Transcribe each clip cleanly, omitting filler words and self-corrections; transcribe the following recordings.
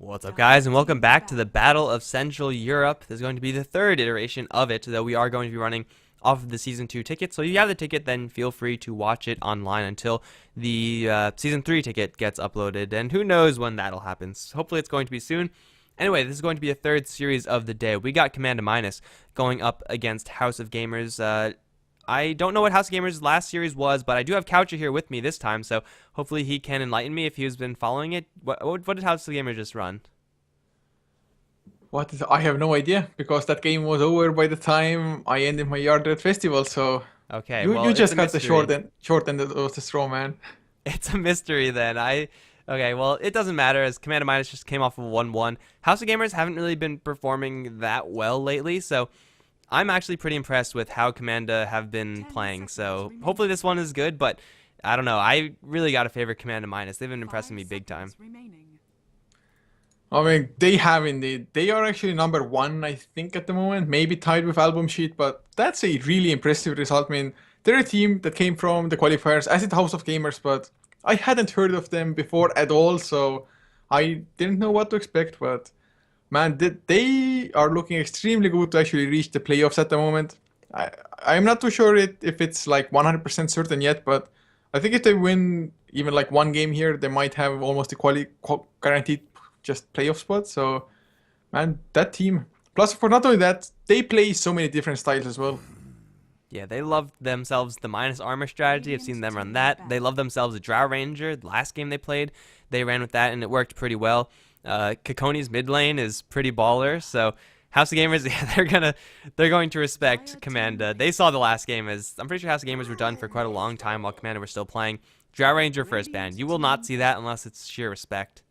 What's up, guys, and welcome back to the Battle of Central Europe. This is going to be the third iteration of it, though we are going to be running off of the Season 2 ticket. So if you have the ticket, then feel free to watch it online until the Season 3 ticket gets uploaded, and who knows when that'll happen. So hopefully it's going to be soon. Anyway, this is going to be a third series of the day. We got Command Minus going up against House of Gamers. I don't know what House of Gamers' last series was, but I do have Coucher here with me this time, so hopefully he can enlighten me if he's been following it. What did House of Gamers just run? I have no idea because that game was over by the time I ended my Yard Red Festival. So Okay, you well, you it's just a got the mystery. short end of the straw, man. It's a mystery then. Okay, well, it doesn't matter as Command Minus just came off of 1-1. House of Gamers haven't really been performing that well lately, so I'm actually pretty impressed with how Commanda have been playing. So hopefully this one is good, but I don't know. I really got to favor Command Minus. They've been impressing me big time. I mean, they have indeed. They are actually number one, I think, at the moment. Maybe tied with Album Sheet, but that's a really impressive result. I mean, they're a team that came from the qualifiers, as did House of Gamers, but I hadn't heard of them before at all, so I didn't know what to expect. But man, they are looking extremely good to actually reach the playoffs at the moment. I I'm not too sure if it's like 100% certain yet, but I think if they win even like one game here, they might have almost a guaranteed just playoff spot. So man, that team. Plus, for not only that, they play so many different styles as well. Yeah, they love themselves the minus armor strategy. I've seen them run that. They love themselves a Drow Ranger. The last game they played, they ran with that, and it worked pretty well. Kakoni's mid lane is pretty baller, so House of Gamers, yeah, they're going to respect Commanda. They saw the last game as I'm pretty sure House of Gamers were done for quite a long time while Commanda were still playing. Drow Ranger first ban. You will not see that unless it's sheer respect.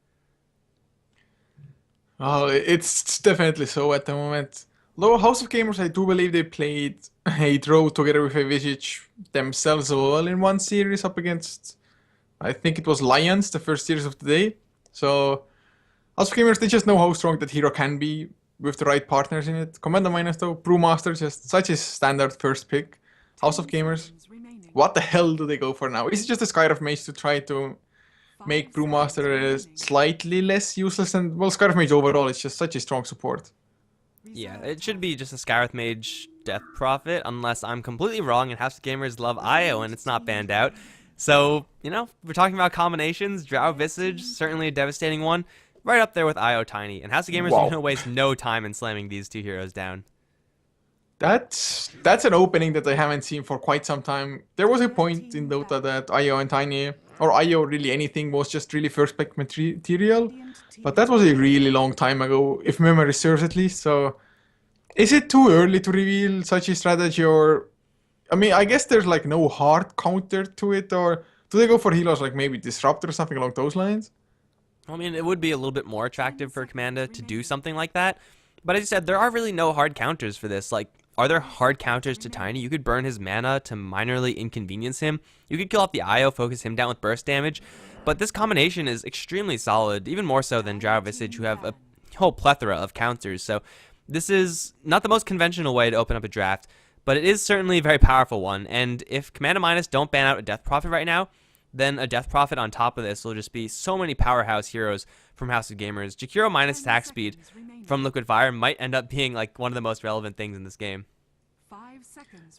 Oh, it's definitely so at the moment. Though House of Gamers, I do believe they played a draw together with a Visage themselves as well in one series up against, I think it was Lions, the first series of the day. So House of Gamers, they just know how strong that hero can be with the right partners in it. Commander Minus though, Brewmaster, just such a standard first pick. House of Gamers, what the hell do they go for now? Is it just a Skyriff Mage to try to make Brewmaster slightly less useless? And well, Skyriff Mage overall is just such a strong support. Yeah, it should be just a Skyriff Mage Death Prophet, unless I'm completely wrong and House of Gamers love IO and it's not banned out. So, we're talking about combinations. Drow Visage, certainly a devastating one. Right up there with IO Tiny. And House of Gamers are going Wow. to waste no time in slamming these two heroes down. That's an opening that I haven't seen for quite some time. There was a point in Dota that IO and Tiny, or IO really anything, was just really first pick material, but that was a really long time ago, if memory serves at least. So, is it too early to reveal such a strategy, or I mean, I guess there's like no hard counter to it, or do they go for healers like maybe Disrupt or something along those lines? I mean, it would be a little bit more attractive for Commanda to do something like that. But as you said, there are really no hard counters for this. Like, are there hard counters to Tiny? You could burn his mana to minorly inconvenience him. You could kill off the IO, focus him down with burst damage. But this combination is extremely solid, even more so than Drow Visage, who have a whole plethora of counters. So this is not the most conventional way to open up a draft, but it is certainly a very powerful one. And if Command Minus don't ban out a Death Prophet right now, then a Death Prophet on top of this will just be so many powerhouse heroes from House of Gamers. Jakiro minus attack speed from Liquid Fire might end up being like one of the most relevant things in this game.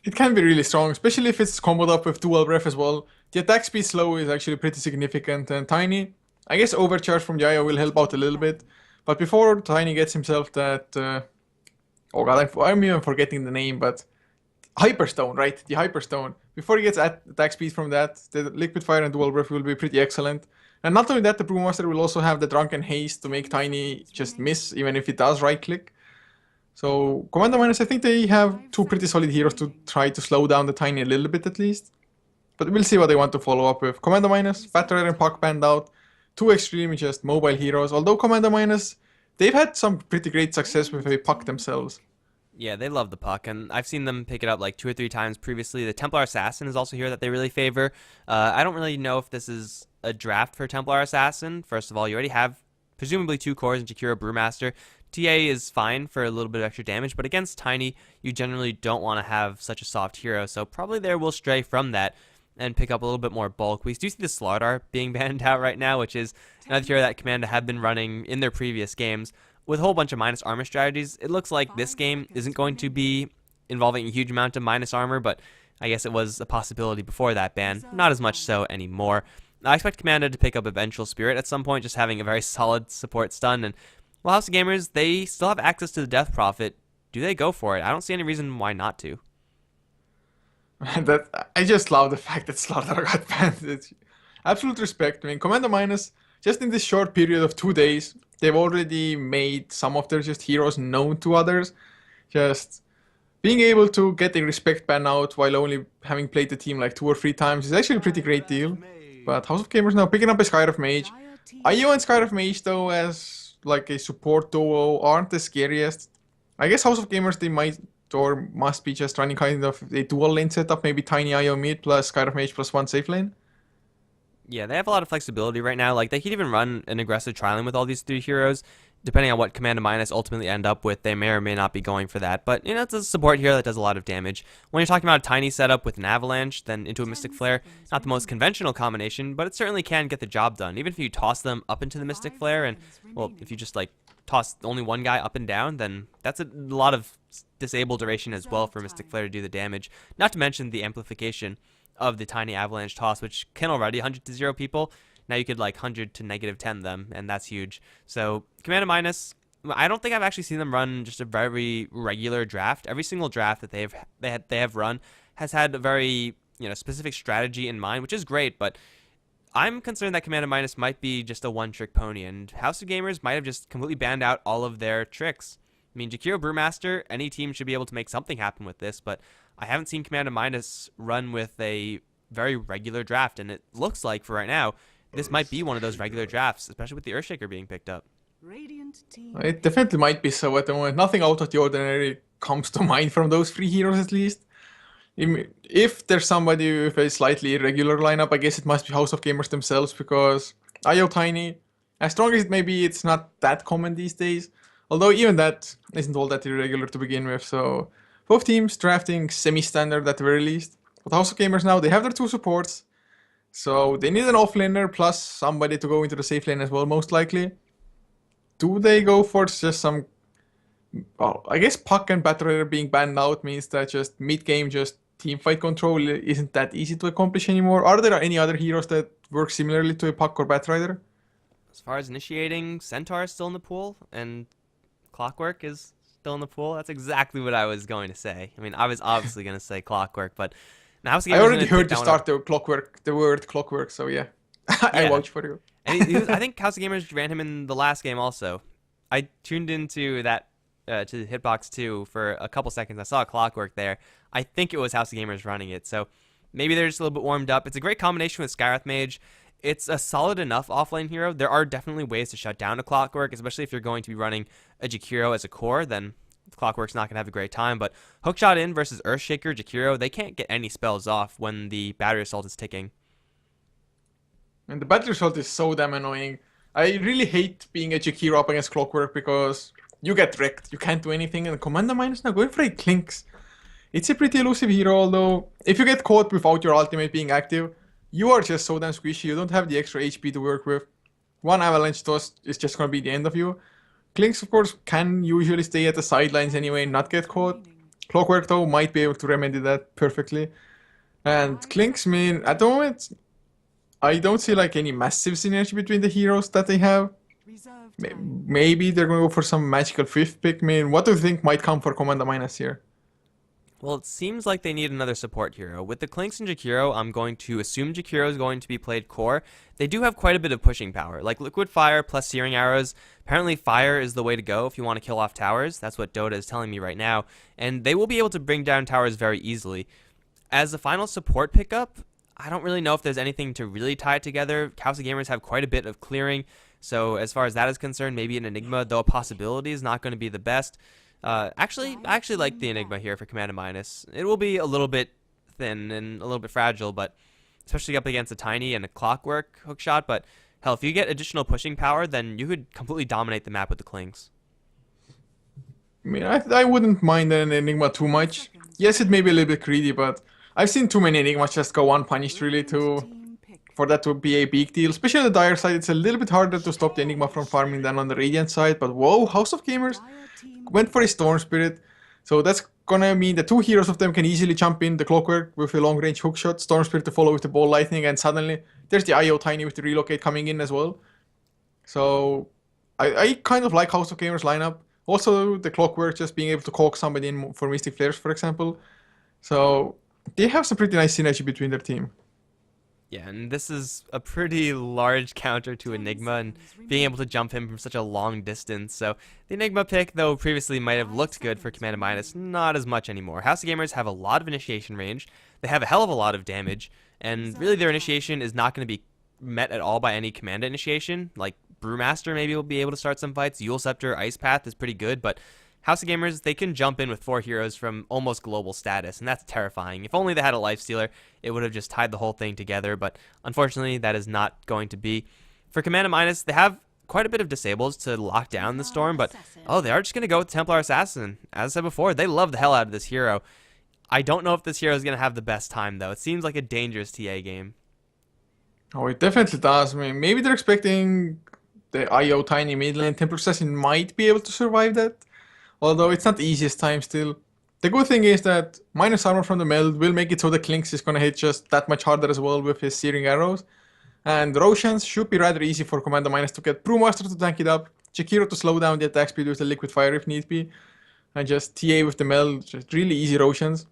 It can be really strong, especially if it's comboed up with dual breath as well. The attack speed slow is actually pretty significant, and Tiny, I guess overcharge from the IO will help out a little bit. But before Tiny gets himself that, oh god, I'm even forgetting the name, but Hyperstone, right? The Hyperstone. Before he gets attack speed from that, the Liquid Fire and Dual Breath will be pretty excellent. And not only that, the Brewmaster will also have the Drunken Haste to make Tiny just miss, even if it does right click. So, Commander Minus, I think they have two pretty solid heroes to try to slow down the Tiny a little bit at least. But we'll see what they want to follow up with. Commander Minus, Fat Rare and Puck banned out. Two extremely just mobile heroes. Although Commander Minus, they've had some pretty great success with a Puck themselves. Yeah, they love the puck, and I've seen them pick it up like 2 or 3 times previously. The Templar Assassin is also here that they really favor. I don't really know if this is a draft for Templar Assassin. First of all, you already have presumably 2 cores in Jakiro Brewmaster. TA is fine for a little bit of extra damage, but against Tiny, you generally don't want to have such a soft hero, so probably there will stray from that. and pick up a little bit more bulk. We do see the Slardar being banned out right now, which is another hero that Commando have been running in their previous games with a whole bunch of minus armor strategies. It looks like this game isn't going to be involving a huge amount of minus armor, but I guess it was a possibility before that ban. Not as much so anymore. I expect Commando to pick up Eventual Spirit at some point, just having a very solid support stun. And while House of Gamers, they still have access to the Death Prophet. Do they go for it? I don't see any reason why not to. I just love the fact that Slaughter got banned. It's absolute respect. I mean, Commander Minus, just in this short period of 2 days, they've already made some of their just heroes known to others. Just being able to get a respect ban out while only having played the team like 2 or 3 times is actually a pretty great deal. But House of Gamers now picking up a Skyriff Mage. IO and Skyriff Mage, though, as like a support duo, aren't the scariest. I guess House of Gamers, they might or must be just running kind of a dual lane setup, maybe Tiny IO mid plus Skyriff Mage plus 1 safe lane. Yeah, they have a lot of flexibility right now. Like, they could even run an aggressive trialing with all these 3 heroes. Depending on what Command Minus ultimately end up with, they may or may not be going for that. But, you know, it's a support hero that does a lot of damage. When you're talking about a Tiny setup with an Avalanche, then into a Mystic Flare, not the most conventional combination, but it certainly can get the job done. Even if you toss them up into the Mystic Flare, and, well, if you just, like, toss only one guy up and down, then that's a lot of disable duration as well for Mystic Flare to do the damage. Not to mention the amplification of the Tiny Avalanche toss, which can already 100 to 0 people. Now you could like 100 to -10 them, and that's huge. So Command Minus, I don't think I've actually seen them run just a very regular draft. Every single draft that they have run has had a very specific strategy in mind, which is great, but I'm concerned that Command Minus might be just a one-trick pony, and House of Gamers might have just completely banned out all of their tricks. I mean, Jakiro Brewmaster, any team should be able to make something happen with this, but I haven't seen Command Minus run with a very regular draft, and it looks like, for right now, this might be one of those regular drafts, especially with the Earthshaker being picked up. It definitely might be so at the moment. Nothing out of the ordinary comes to mind from those 3 heroes, at least. If there's somebody with a slightly irregular lineup, I guess it must be House of Gamers themselves, because IO Tiny, as strong as it may be, it's not that common these days. Although even that isn't all that irregular to begin with, so both teams drafting semi-standard at the very least. But House of Gamers now, they have their 2 supports, so they need an offlaner plus somebody to go into the safe lane as well, most likely. Do they go for just some... Well, I guess Puck and Batrider being banned out means that just mid-game, just teamfight control isn't that easy to accomplish anymore. Are there any other heroes that work similarly to a Puck or Batrider? As far as initiating, Centaur is still in the pool, and Clockwork is still in the pool. That's exactly what I was going to say. I mean, I was obviously going to say Clockwork, but now I already heard you start the word Clockwork, so yeah. I vouch for you. And I think House of Gamers ran him in the last game also. I tuned into that to Hitbox 2 for a couple seconds. I saw a Clockwork there. I think it was House of Gamers running it, so maybe they're just a little bit warmed up. It's a great combination with Skyriff Mage. It's a solid enough offlane hero. There are definitely ways to shut down a Clockwork, especially if you're going to be running a Jakiro as a core, then Clockwork's not going to have a great time. But Hookshot in versus Earthshaker, Jakiro, they can't get any spells off when the battery assault is ticking. And the battery assault is so damn annoying. I really hate being a Jakiro up against Clockwork because you get wrecked. You can't do anything. And Commander Minus now going for a Clinks. It's a pretty elusive hero, although if you get caught without your ultimate being active, you are just so damn squishy. You don't have the extra HP to work with. One Avalanche toss is just going to be the end of you. Clinks, of course, can usually stay at the sidelines anyway and not get caught. Clockwork, though, might be able to remedy that perfectly. And Clinks, I mean, at the moment, I don't see like any massive synergy between the heroes that they have. Maybe they're going to go for some magical 5th pick. I mean, what do you think might come for Commander Minus here? Well, it seems like they need another support hero. With the Clinks and Jakiro, I'm going to assume Jakiro is going to be played core. They do have quite a bit of pushing power, like Liquid Fire plus Searing Arrows. Apparently fire is the way to go if you want to kill off towers. That's what Dota is telling me right now. And they will be able to bring down towers very easily. As a final support pickup, I don't really know if there's anything to really tie it together. House of Gamers have quite a bit of clearing. So as far as that is concerned, maybe an Enigma, though a possibility, is not going to be the best. I actually like the Enigma here for Command Minus. It will be a little bit thin and a little bit fragile, but especially up against a Tiny and a Clockwork hookshot. But hell, if you get additional pushing power, then you could completely dominate the map with the Clinks. I mean, I wouldn't mind an Enigma too much. Yes, it may be a little bit greedy, but I've seen too many Enigmas just go unpunished really for that to be a big deal. Especially on the Dire side, it's a little bit harder to stop the Enigma from farming than on the Radiant side. But whoa, House of Gamers went for a Storm Spirit. So that's gonna mean the two heroes of them can easily jump in the Clockwork with a long range hook shot, Storm Spirit to follow with the Ball Lightning, and suddenly there's the IO Tiny with the Relocate coming in as well. So I kind of like House of Gamers lineup. Also the Clockwork just being able to caulk somebody in for Mystic Flares, for example. So they have some pretty nice synergy between their team. Yeah, and this is a pretty large counter to Enigma and being able to jump him from such a long distance. So the Enigma pick, though previously might have looked good for Command Minus, not as much anymore. House of Gamers have a lot of initiation range. They have a hell of a lot of damage, and really their initiation is not going to be met at all by any Command initiation. Like Brewmaster maybe will be able to start some fights. Eul Scepter, Ice Path is pretty good, but House of Gamers, they can jump in with 4 heroes from almost global status, and that's terrifying. If only they had a Lifestealer, it would have just tied the whole thing together, but unfortunately, that is not going to be. For Command Minus, they have quite a bit of disables to lock down the Storm, but oh, they are just going to go with Templar Assassin. As I said before, they love the hell out of this hero. I don't know if this hero is going to have the best time, though. It seems like a dangerous TA game. Oh, it definitely does. I mean, maybe they're expecting the IO Tiny mid lane. Templar Assassin might be able to survive that. Although it's not the easiest time still. The good thing is that minus armor from the meld will make it so the Clinks is gonna hit just that much harder as well with his searing arrows. And Roshan's should be rather easy for Commander Minus to get Brewmaster to tank it up, Jakiro to slow down the attack speed with the Liquid Fire if need be, and just TA with the meld, just really easy Roshans.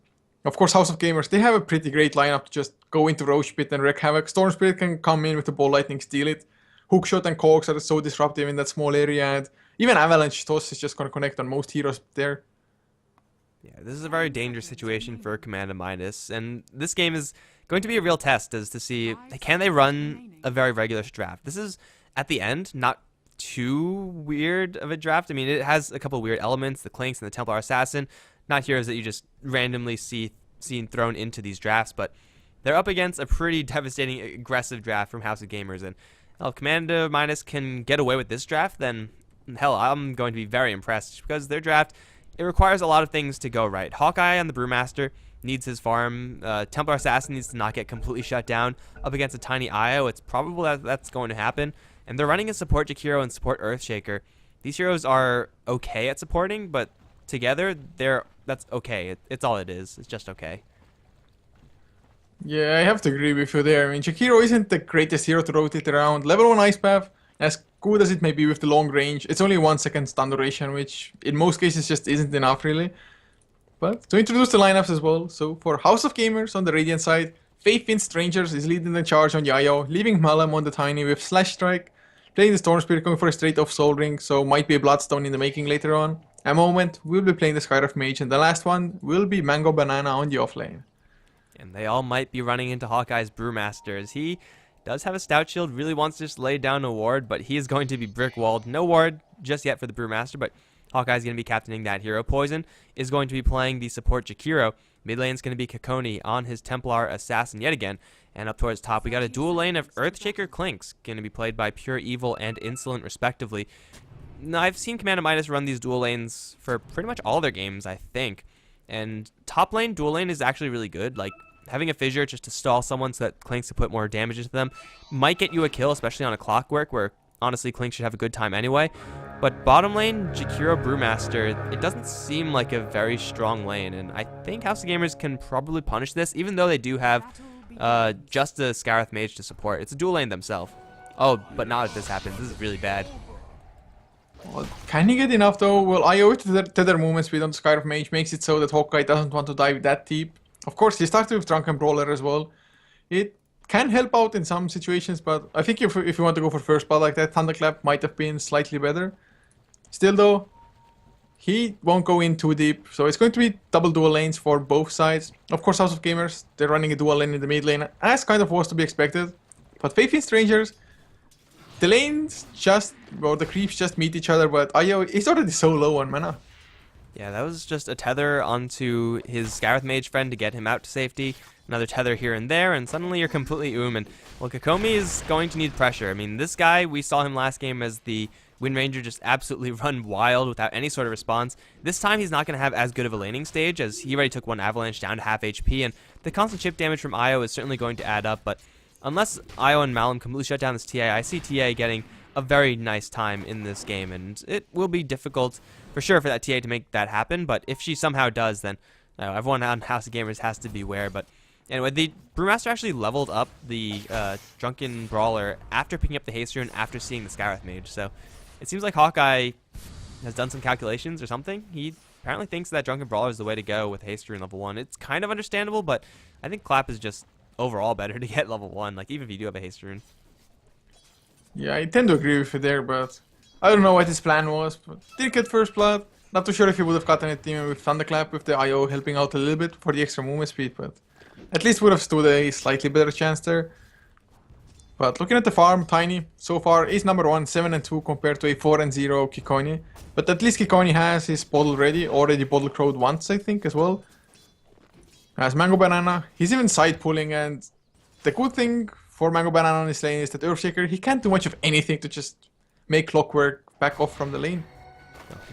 Of course, House of Gamers, they have a pretty great lineup to just go into Rosh Pit and wreak havoc. Storm Spirit can come in with the Ball Lightning, steal it. Hookshot and Cogs are so disruptive in that small area, and even Avalanche Toss is just going to connect on most heroes there. Yeah, this is a very dangerous situation for Command Minus, and this game is going to be a real test as to see, can they run a very regular draft? This is, at the end, not too weird of a draft. I mean, it has a couple weird elements, the Clinks and the Templar Assassin, not heroes that you just randomly seen thrown into these drafts, but they're up against a pretty devastating, aggressive draft from House of Gamers, and if Commander Minus can get away with this draft, then hell, I'm going to be very impressed because their draft, it requires a lot of things to go right. Hawkeye on the Brewmaster needs his farm. Templar Assassin needs to not get completely shut down. Up against a tiny IO, it's probable that that's going to happen. And they're running a support Jakiro and support Earthshaker. These heroes are okay at supporting, but together, that's okay. It's all it is. It's just okay. Yeah, I have to agree with you there. I mean, Jakiro isn't the greatest hero to rotate around. Level 1 Ice Path, as good as it may be with the long range, it's only 1 second stun duration, which in most cases just isn't enough really. But to introduce the lineups as well, so for House of Gamers on the Radiant side, Faith in Strangers is leading the charge on the IO, leaving Malam on the Tiny with Slash Strike, playing the Storm Spirit going for a straight off Soul Ring, so might be a Bloodstone in the making later on. A moment, we'll be playing the Skyref Mage, and the last one will be Mango Banana on the offlane. And they all might be running into Hawkeye's Brewmaster, as he does have a Stout Shield, really wants to just lay down a ward, but he is going to be brick-walled. No ward just yet for the Brewmaster, but Hawkeye's going to be captaining that hero. Poison is going to be playing the support Jakiro. Mid lane's going to be Kakoni on his Templar Assassin yet again. And up towards top, we got a dual lane of Earthshaker Clinks, going to be played by Pure Evil and Insolent respectively. Now, I've seen Command Minus run these dual lanes for pretty much all their games, I think. And top lane, dual lane is actually really good. Like, having a Fissure just to stall someone so that Clinks to put more damage into them might get you a kill, especially on a Clockwork, where honestly Clinks should have a good time anyway. But bottom lane, Jakiro Brewmaster, it doesn't seem like a very strong lane, and I think House of Gamers can probably punish this, even though they do have just a Skyref Mage to support. It's a dual lane themselves. Oh, but not if this happens. This is really bad. Well, can he get enough though? Well, IO tether movement speed on the Skyref Mage makes it so that Hawkeye doesn't want to dive that deep. Of course, he started with Drunken Brawler as well. It can help out in some situations, but I think if you want to go for first blood like that, Thunderclap might have been slightly better. Still though, he won't go in too deep, so it's going to be double dual lanes for both sides. Of course, House of Gamers, they're running a dual lane in the mid lane, as kind of was to be expected. But Faith in Strangers, the lanes just, or the creeps just meet each other, but IO is already so low on mana. Yeah, that was just a tether onto his Skyref Mage friend to get him out to safety. Another tether here and there, and suddenly you're completely and well, Kokomi is going to need pressure. I mean, this guy, we saw him last game as the Wind Ranger just absolutely run wild without any sort of response. This time he's not going to have as good of a laning stage, as he already took one avalanche down to half HP, and the constant chip damage from Io is certainly going to add up, but unless Io and Malum completely shut down this TA, I see TA getting a very nice time in this game, and it will be difficult for sure for that TA to make that happen, but if she somehow does, then everyone on House of Gamers has to beware. But anyway, the Brewmaster actually leveled up the Drunken Brawler after picking up the Haste Rune after seeing the Skywrath Mage, so it seems like Hawkeye has done some calculations or something. He apparently thinks that Drunken Brawler is the way to go with Haste Rune level 1. It's kind of understandable, but I think Clap is just overall better to get level 1, like even if you do have a Haste Rune. Yeah, I tend to agree with you there, but I don't know what his plan was, but did get first blood. Not too sure if he would have gotten it even with Thunderclap with the IO helping out a little bit for the extra movement speed, but at least would have stood a slightly better chance there. But looking at the farm, Tiny, so far is number 1, 7-2 compared to a 4-0 Kikoni. But at least Kikoni has his bottle ready, already bottle crowed once I think as well. Has Mango Banana, he's even side pulling, and the good thing for Mango Banana on his lane is that Earthshaker, he can't do much of anything to just make Clockwork back off from the lane.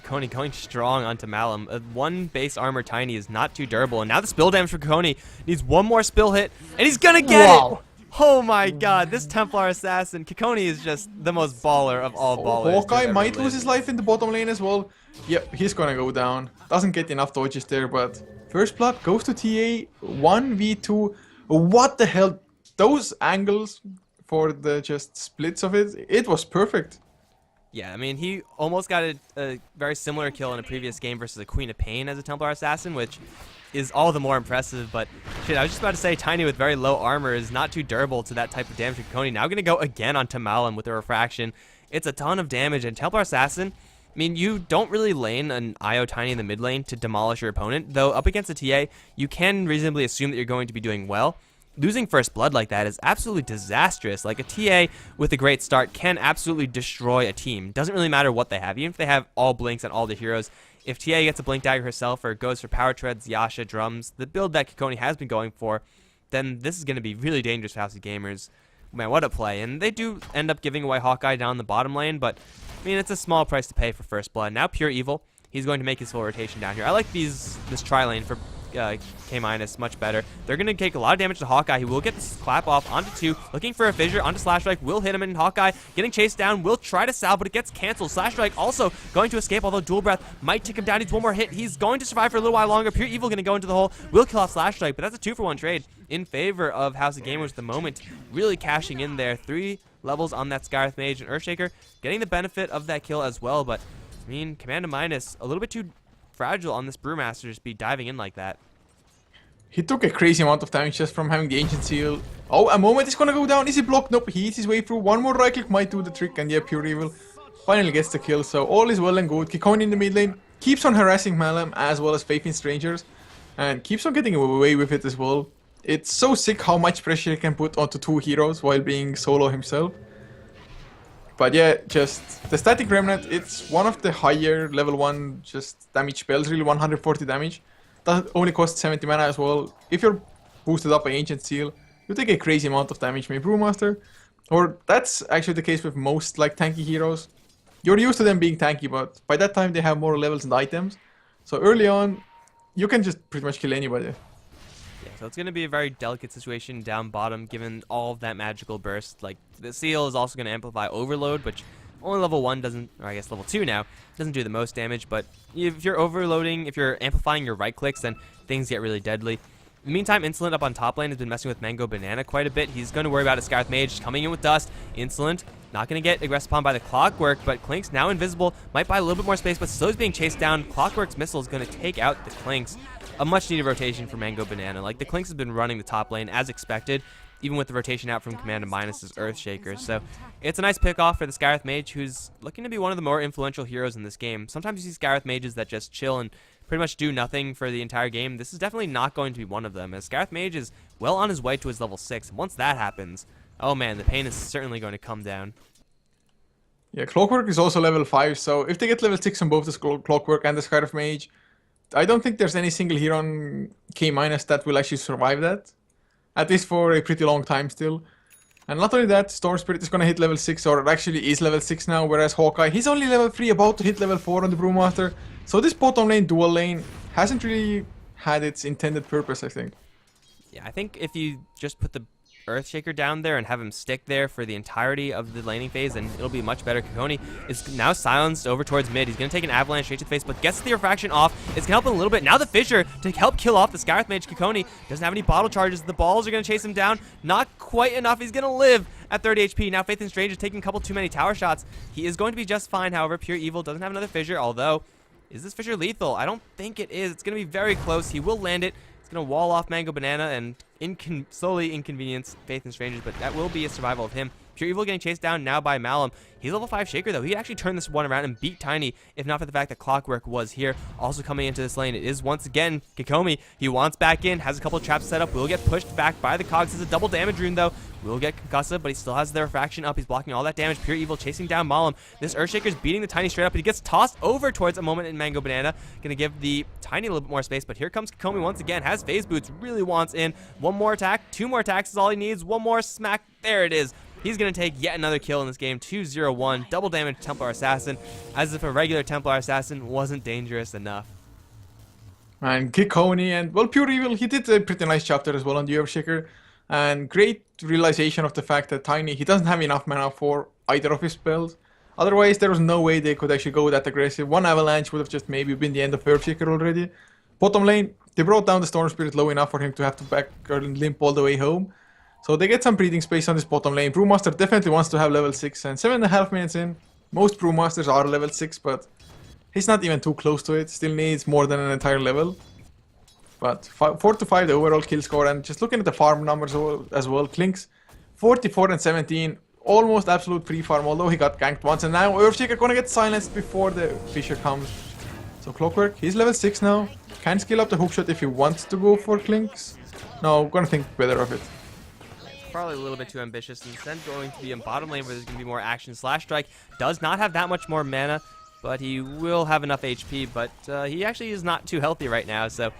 Kikoni going strong onto Malum. One base armor Tiny is not too durable, and now the spill damage for Kikoni needs one more spill hit, and he's gonna get it! Oh my god, this Templar Assassin, Kikoni is just the most baller of all ballers. Hawkeye might lose his life in the bottom lane as well. Yep, he's gonna go down. Doesn't get enough dodges there, but first blood goes to TA, 1v2. What the hell? Those angles for the just splits of it, it was perfect. Yeah, I mean, he almost got a very similar kill in a previous game versus a Queen of Pain as a Templar Assassin, which is all the more impressive. But shit, I was just about to say, Tiny with very low armor is not too durable to that type of damage. Kikoni now going to go again onto Malum with a refraction. It's a ton of damage, and Templar Assassin, I mean, you don't really lane an IO Tiny in the mid lane to demolish your opponent, though up against a TA, you can reasonably assume that you're going to be doing well. Losing first blood like that is absolutely disastrous. Like, a TA with a great start can absolutely destroy a team. Doesn't really matter what they have, even if they have all blinks on all the heroes. If TA gets a blink dagger herself or goes for power treads, Yasha, drums, the build that Kikoni has been going for, then this is going to be really dangerous for House of Gamers. Man, what a play. And they do end up giving away Hawkeye down the bottom lane, but I mean, it's a small price to pay for first blood. Now Pure Evil, he's going to make his full rotation down here. I like this tri lane for K- much better. They're going to take a lot of damage to Hawkeye. He will get this clap off onto 2, looking for a fissure onto Slash Strike, will hit him, and Hawkeye getting chased down, will try to salve, but it gets canceled. Slash Strike also going to escape, although Dual Breath might take him down. Needs one more hit. He's going to survive for a little while longer. Pure Evil going to go into the hole, will kill off Slash Strike, but that's a 2-for-1 trade in favor of House of Gamers at the moment. Really cashing in there. 3 levels on that Skywrath Mage, and Earthshaker getting the benefit of that kill as well, but I mean, Command Minus a little bit too fragile on this Brewmaster to just be diving in like that. He took a crazy amount of damage just from having the Ancient Seal. Oh, a moment is gonna go down. Is he blocked? Nope, he eats his way through. One more right click might do the trick, and yeah, Pure Evil finally gets the kill. So all is well and good. Kikoni in the mid lane keeps on harassing Malum as well as Faith in Strangers, and keeps on getting away with it as well. It's so sick how much pressure he can put onto 2 heroes while being solo himself. But yeah, just the Static Remnant, it's one of the higher level 1 just damage spells, really 140 damage. That only costs 70 mana as well. If you're boosted up by Ancient Seal, you take a crazy amount of damage, maybe Brewmaster. Or that's actually the case with most like tanky heroes. You're used to them being tanky, but by that time they have more levels and items. So early on, you can just pretty much kill anybody. Yeah, so it's going to be a very delicate situation down bottom given all of that magical burst. Like, the Seal is also going to amplify Overload, which only level 1 doesn't, or I guess level 2 now, doesn't do the most damage, but if you're overloading, if you're amplifying your right clicks, then things get really deadly. In the meantime, Insolent up on top lane has been messing with Mango Banana quite a bit. He's going to worry about his Skywrath Mage coming in with Dust. Insolent not going to get aggressed upon by the Clockwork, but Clink's now invisible, might buy a little bit more space, but still is being chased down. Clockwork's missile is going to take out the Clinks. A much needed rotation for Mango Banana. Like, the Clinks have been running the top lane as expected, even with the rotation out from Command Minus's Earthshakers. So it's a nice pick off for the Skywrath Mage, who's looking to be one of the more influential heroes in this game. Sometimes you see Skywrath Mages that just chill and pretty much do nothing for the entire game. This is definitely not going to be one of them, as Skywrath Mage is well on his way to his level 6. And once that happens, oh man, the pain is certainly going to come down. Yeah, Clockwork is also level 5, so if they get level 6 on both the Clockwork and the Skywrath Mage, I don't think there's any single hero on K- that will actually survive that. at least for a pretty long time still. And not only that, Storm Spirit is gonna hit level 6, or it actually is level 6 now, whereas Hawkeye, he's only level 3, about to hit level 4 on the Brewmaster. So this bottom lane, dual lane, hasn't really had its intended purpose, I think. Yeah, I think if you just put the Earthshaker down there and have him stick there for the entirety of the laning phase, and it'll be much better. Kikoni is now silenced over towards mid. He's going to take an avalanche straight to the face, but gets the refraction off. It's going to help him a little bit. Now the Fissure to help kill off the Scarith Mage. Kikoni doesn't have any bottle charges. The balls are going to chase him down. Not quite enough. He's going to live at 30 HP. Now Faith and Strange is taking a couple too many tower shots. He is going to be just fine. However, Pure Evil doesn't have another Fissure, although is this Fissure lethal? I don't think it is. It's going to be very close. He will land it. It's going to wall off Mango Banana and slowly inconvenience Faith and Strangers, but that will be a survival of him. Pure Evil getting chased down now by Malum. He's level 5 Shaker, though. He actually turned this one around and beat Tiny, if not for the fact that Clockwork was here. Also coming into this lane, it is once again Kikomi. He wants back in, has a couple of traps set up, will get pushed back by the Cogs. It's a double damage rune, though. Will get concussive, but he still has the refraction up. He's blocking all that damage. Pure Evil chasing down Malum. This Earthshaker's beating the Tiny straight up, but he gets tossed over towards a moment in Mango Banana. Gonna give the Tiny a little bit more space, but here comes Kikomi once again. Has Phase Boots, really wants in. One more attack, 2 more attacks is all he needs. One more smack, there it is. He's going to take yet another kill in this game. 2-0-1, double damage Templar Assassin, as if a regular Templar Assassin wasn't dangerous enough. And Kikoni and, well, Pure Evil, he did a pretty nice job there as well on the Earthshaker. And great realization of the fact that Tiny, he doesn't have enough mana for either of his spells. Otherwise, there was no way they could actually go that aggressive. One Avalanche would have just maybe been the end of Earthshaker already. Bottom lane, they brought down the Storm Spirit low enough for him to have to back or limp all the way home. So they get some breathing space on this bottom lane. Brewmaster definitely wants to have level 6, and 7.5 minutes in. Most Brewmasters are level 6, but he's not even too close to it. Still needs more than an entire level. But 4 to 5 the overall kill score, and just looking at the farm numbers as well. Klinks 44 and 17, almost absolute free farm, although he got ganked once, and now Earthshaker gonna get silenced before the Fissure comes. So Clockwork, he's level 6 now. Can scale up the hookshot if he wants to go for Klinks. No, gonna think better of it. Probably a little bit too ambitious. Instead going to be in bottom lane where there's going to be more action. Slash Strike does not have that much more mana, but he will have enough HP, but he actually is not too healthy right now, so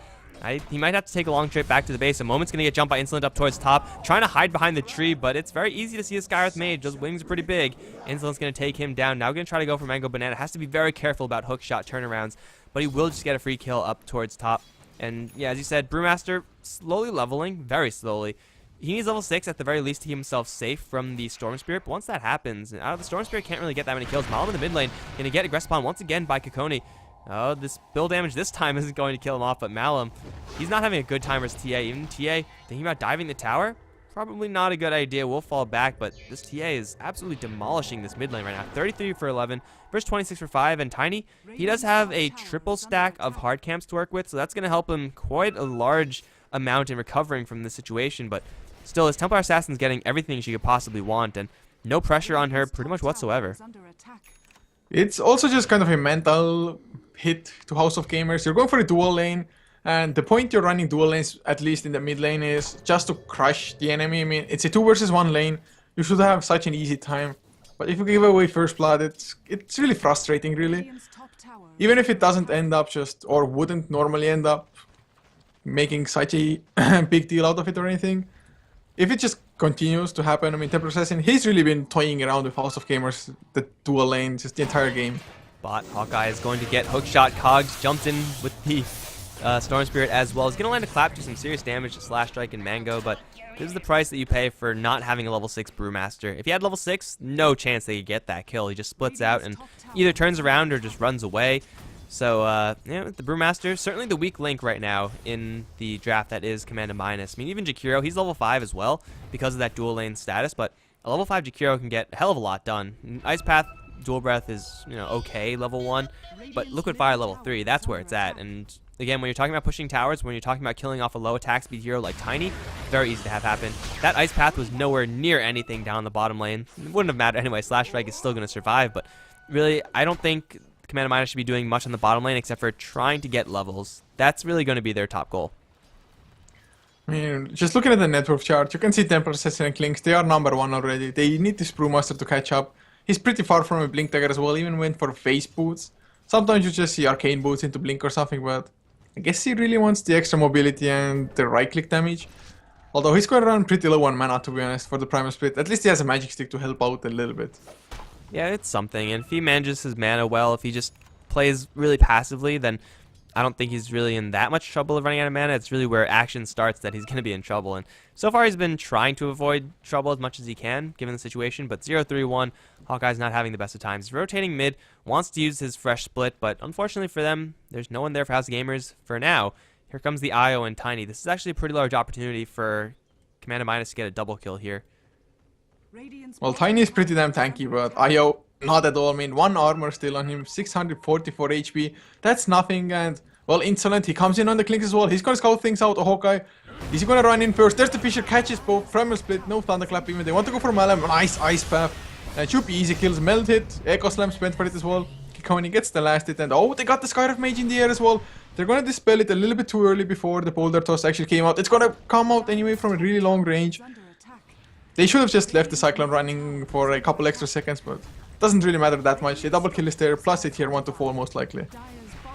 he might have to take a long trip back to the base. A moment's going to get jumped by Insolent up towards top, trying to hide behind the tree, but it's very easy to see a Scarith Mage. Those wings are pretty big. Insolent's going to take him down. Now going to try to go for Mango Banana. Has to be very careful about hookshot turnarounds, but he will just get a free kill up towards top. And yeah, as you said, Brewmaster slowly leveling, very slowly. He needs level 6 at the very least to keep himself safe from the Storm Spirit, but once that happens, out of the Storm Spirit can't really get that many kills. Malum in the mid lane, going to get aggressed upon once again by Kikoni. Oh, this build damage this time isn't going to kill him off, but Malum, he's not having a good time versus TA. Even TA thinking about diving the tower, probably not a good idea. We'll fall back, but this TA is absolutely demolishing this mid lane right now. 33 for 11 versus 26 for 5, and Tiny, he does have a triple stack of hard camps to work with, so that's going to help him quite a large amount in recovering from this situation, but still, this Templar Assassin's getting everything she could possibly want, and no pressure on her pretty much whatsoever. It's also just kind of a mental hit to House of Gamers. You're going for a dual lane, and the point you're running dual lanes, at least in the mid lane, is just to crush the enemy. I mean, it's a 2 versus 1 lane. You should have such an easy time. But if you give away first blood, it's really frustrating, really. Even if it doesn't end up just, or wouldn't normally end up making such a big deal out of it or anything. If it just continues to happen, I mean, Templar Assassin, he's really been toying around with House of Gamers, the dual lane, just the entire game. But Hawkeye is going to get hookshot. Cogs jumped in with the Storm Spirit as well. He's going to land a clap, do some serious damage to Slash Strike and Mango, but this is the price that you pay for not having a level 6 Brewmaster. If he had level 6, no chance they could get that kill. He just splits out and either turns around or just runs away. So, yeah, the Brewmaster, certainly the weak link right now in the draft that is Command & Minus. I mean, even Jakiro, he's level 5 as well because of that dual lane status, but a level 5 Jakiro can get a hell of a lot done. Ice Path, Dual Breath is, you know, okay, level 1, but Liquid Fire level 3, that's where it's at. And again, when you're talking about pushing towers, when you're talking about killing off a low attack speed hero like Tiny, very easy to have happen. That Ice Path was nowhere near anything down the bottom lane. It wouldn't have mattered anyway. Slash Strike is still going to survive, but really, I don't think Command & Minus should be doing much on the bottom lane except for trying to get levels. That's really going to be their top goal. I mean, just looking at the net worth chart, you can see Templar Assassin and Klinks, they are number 1 already. They need this Brewmaster to catch up. He's pretty far from a Blink Dagger as well, even went for face boots. Sometimes you just see arcane boots into Blink or something, but I guess he really wants the extra mobility and the right click damage. Although he's going to run pretty low on mana, to be honest, for the Primal Split. At least he has a Magic Stick to help out a little bit. Yeah, it's something. And if he manages his mana well, if he just plays really passively, then I don't think he's really in that much trouble of running out of mana. It's really where action starts that he's going to be in trouble. And so far, he's been trying to avoid trouble as much as he can, given the situation. But 0-3-1, Hawkeye's not having the best of times. He's rotating mid, wants to use his fresh split, but unfortunately for them, there's no one there for House Gamers for now. Here comes the IO and Tiny. This is actually a pretty large opportunity for Commander Minus to get a double kill here. Well, Tiny is pretty damn tanky, but IO, not at all. I mean, 1 armor still on him, 644 HP. That's nothing, and, well, Insolent, he comes in on the Clinks as well. He's gonna scout things out, Hawkeye. Is he gonna run in first? There's the Fisher, catches both. Primal Split, no Thunderclap even. They want to go for Malum. Nice Ice Path. And should be easy kills. Melt hit. Echo Slam spent for it as well. Kikoni gets the last hit, and oh, they got the Skyrift Mage in the air as well. They're gonna dispel it a little bit too early before the Boulder Toss actually came out. It's gonna come out anyway from a really long range. They should have just left the Cyclone running for a couple extra seconds, but doesn't really matter that much. A double kill is there, plus a tier 1 to fall most likely.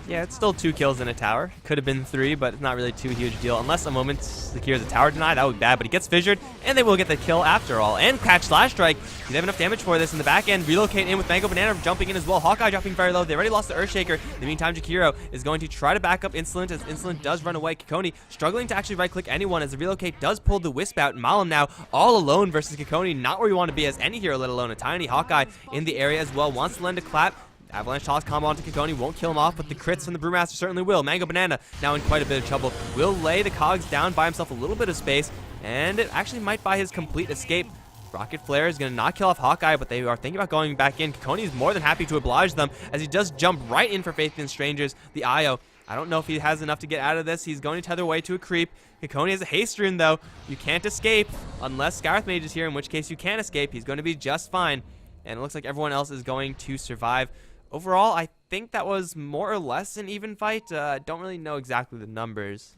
Yeah, it's still 2 kills in a tower. Could have been 3, but it's not really too huge a deal. Unless a moment secures a tower deny, that would be bad, but he gets fissured, and they will get the kill after all. And catch Slash Strike. They have enough damage for this in the back end. Relocate in with Mango Banana jumping in as well. Hawkeye dropping very low. They already lost the Earthshaker. In the meantime, Jakiro is going to try to back up Insolent as Insolent does run away. Kikoni struggling to actually right-click anyone as the Relocate does pull the Wisp out. Malum now all alone versus Kikoni. Not where you want to be as any hero, let alone a Tiny. Hawkeye in the area as well. Wants to lend a clap. Avalanche toss combo onto Kikoni won't kill him off, but the crits from the Brewmaster certainly will. Mango Banana now in quite a bit of trouble. Will lay the cogs down, buy himself a little bit of space, and it actually might buy his complete escape. Rocket Flare is going to not kill off Hawkeye, but they are thinking about going back in. Kikoni is more than happy to oblige them as he does jump right in for Faith in Strangers. The IO, I don't know if he has enough to get out of this. He's going to tether away to a creep. Kikoni has a haste rune though. You can't escape unless Scarith Mage is here, in which case you can escape. He's going to be just fine, and it looks like everyone else is going to survive. Overall, I think that was more or less an even fight. Don't really know exactly the numbers.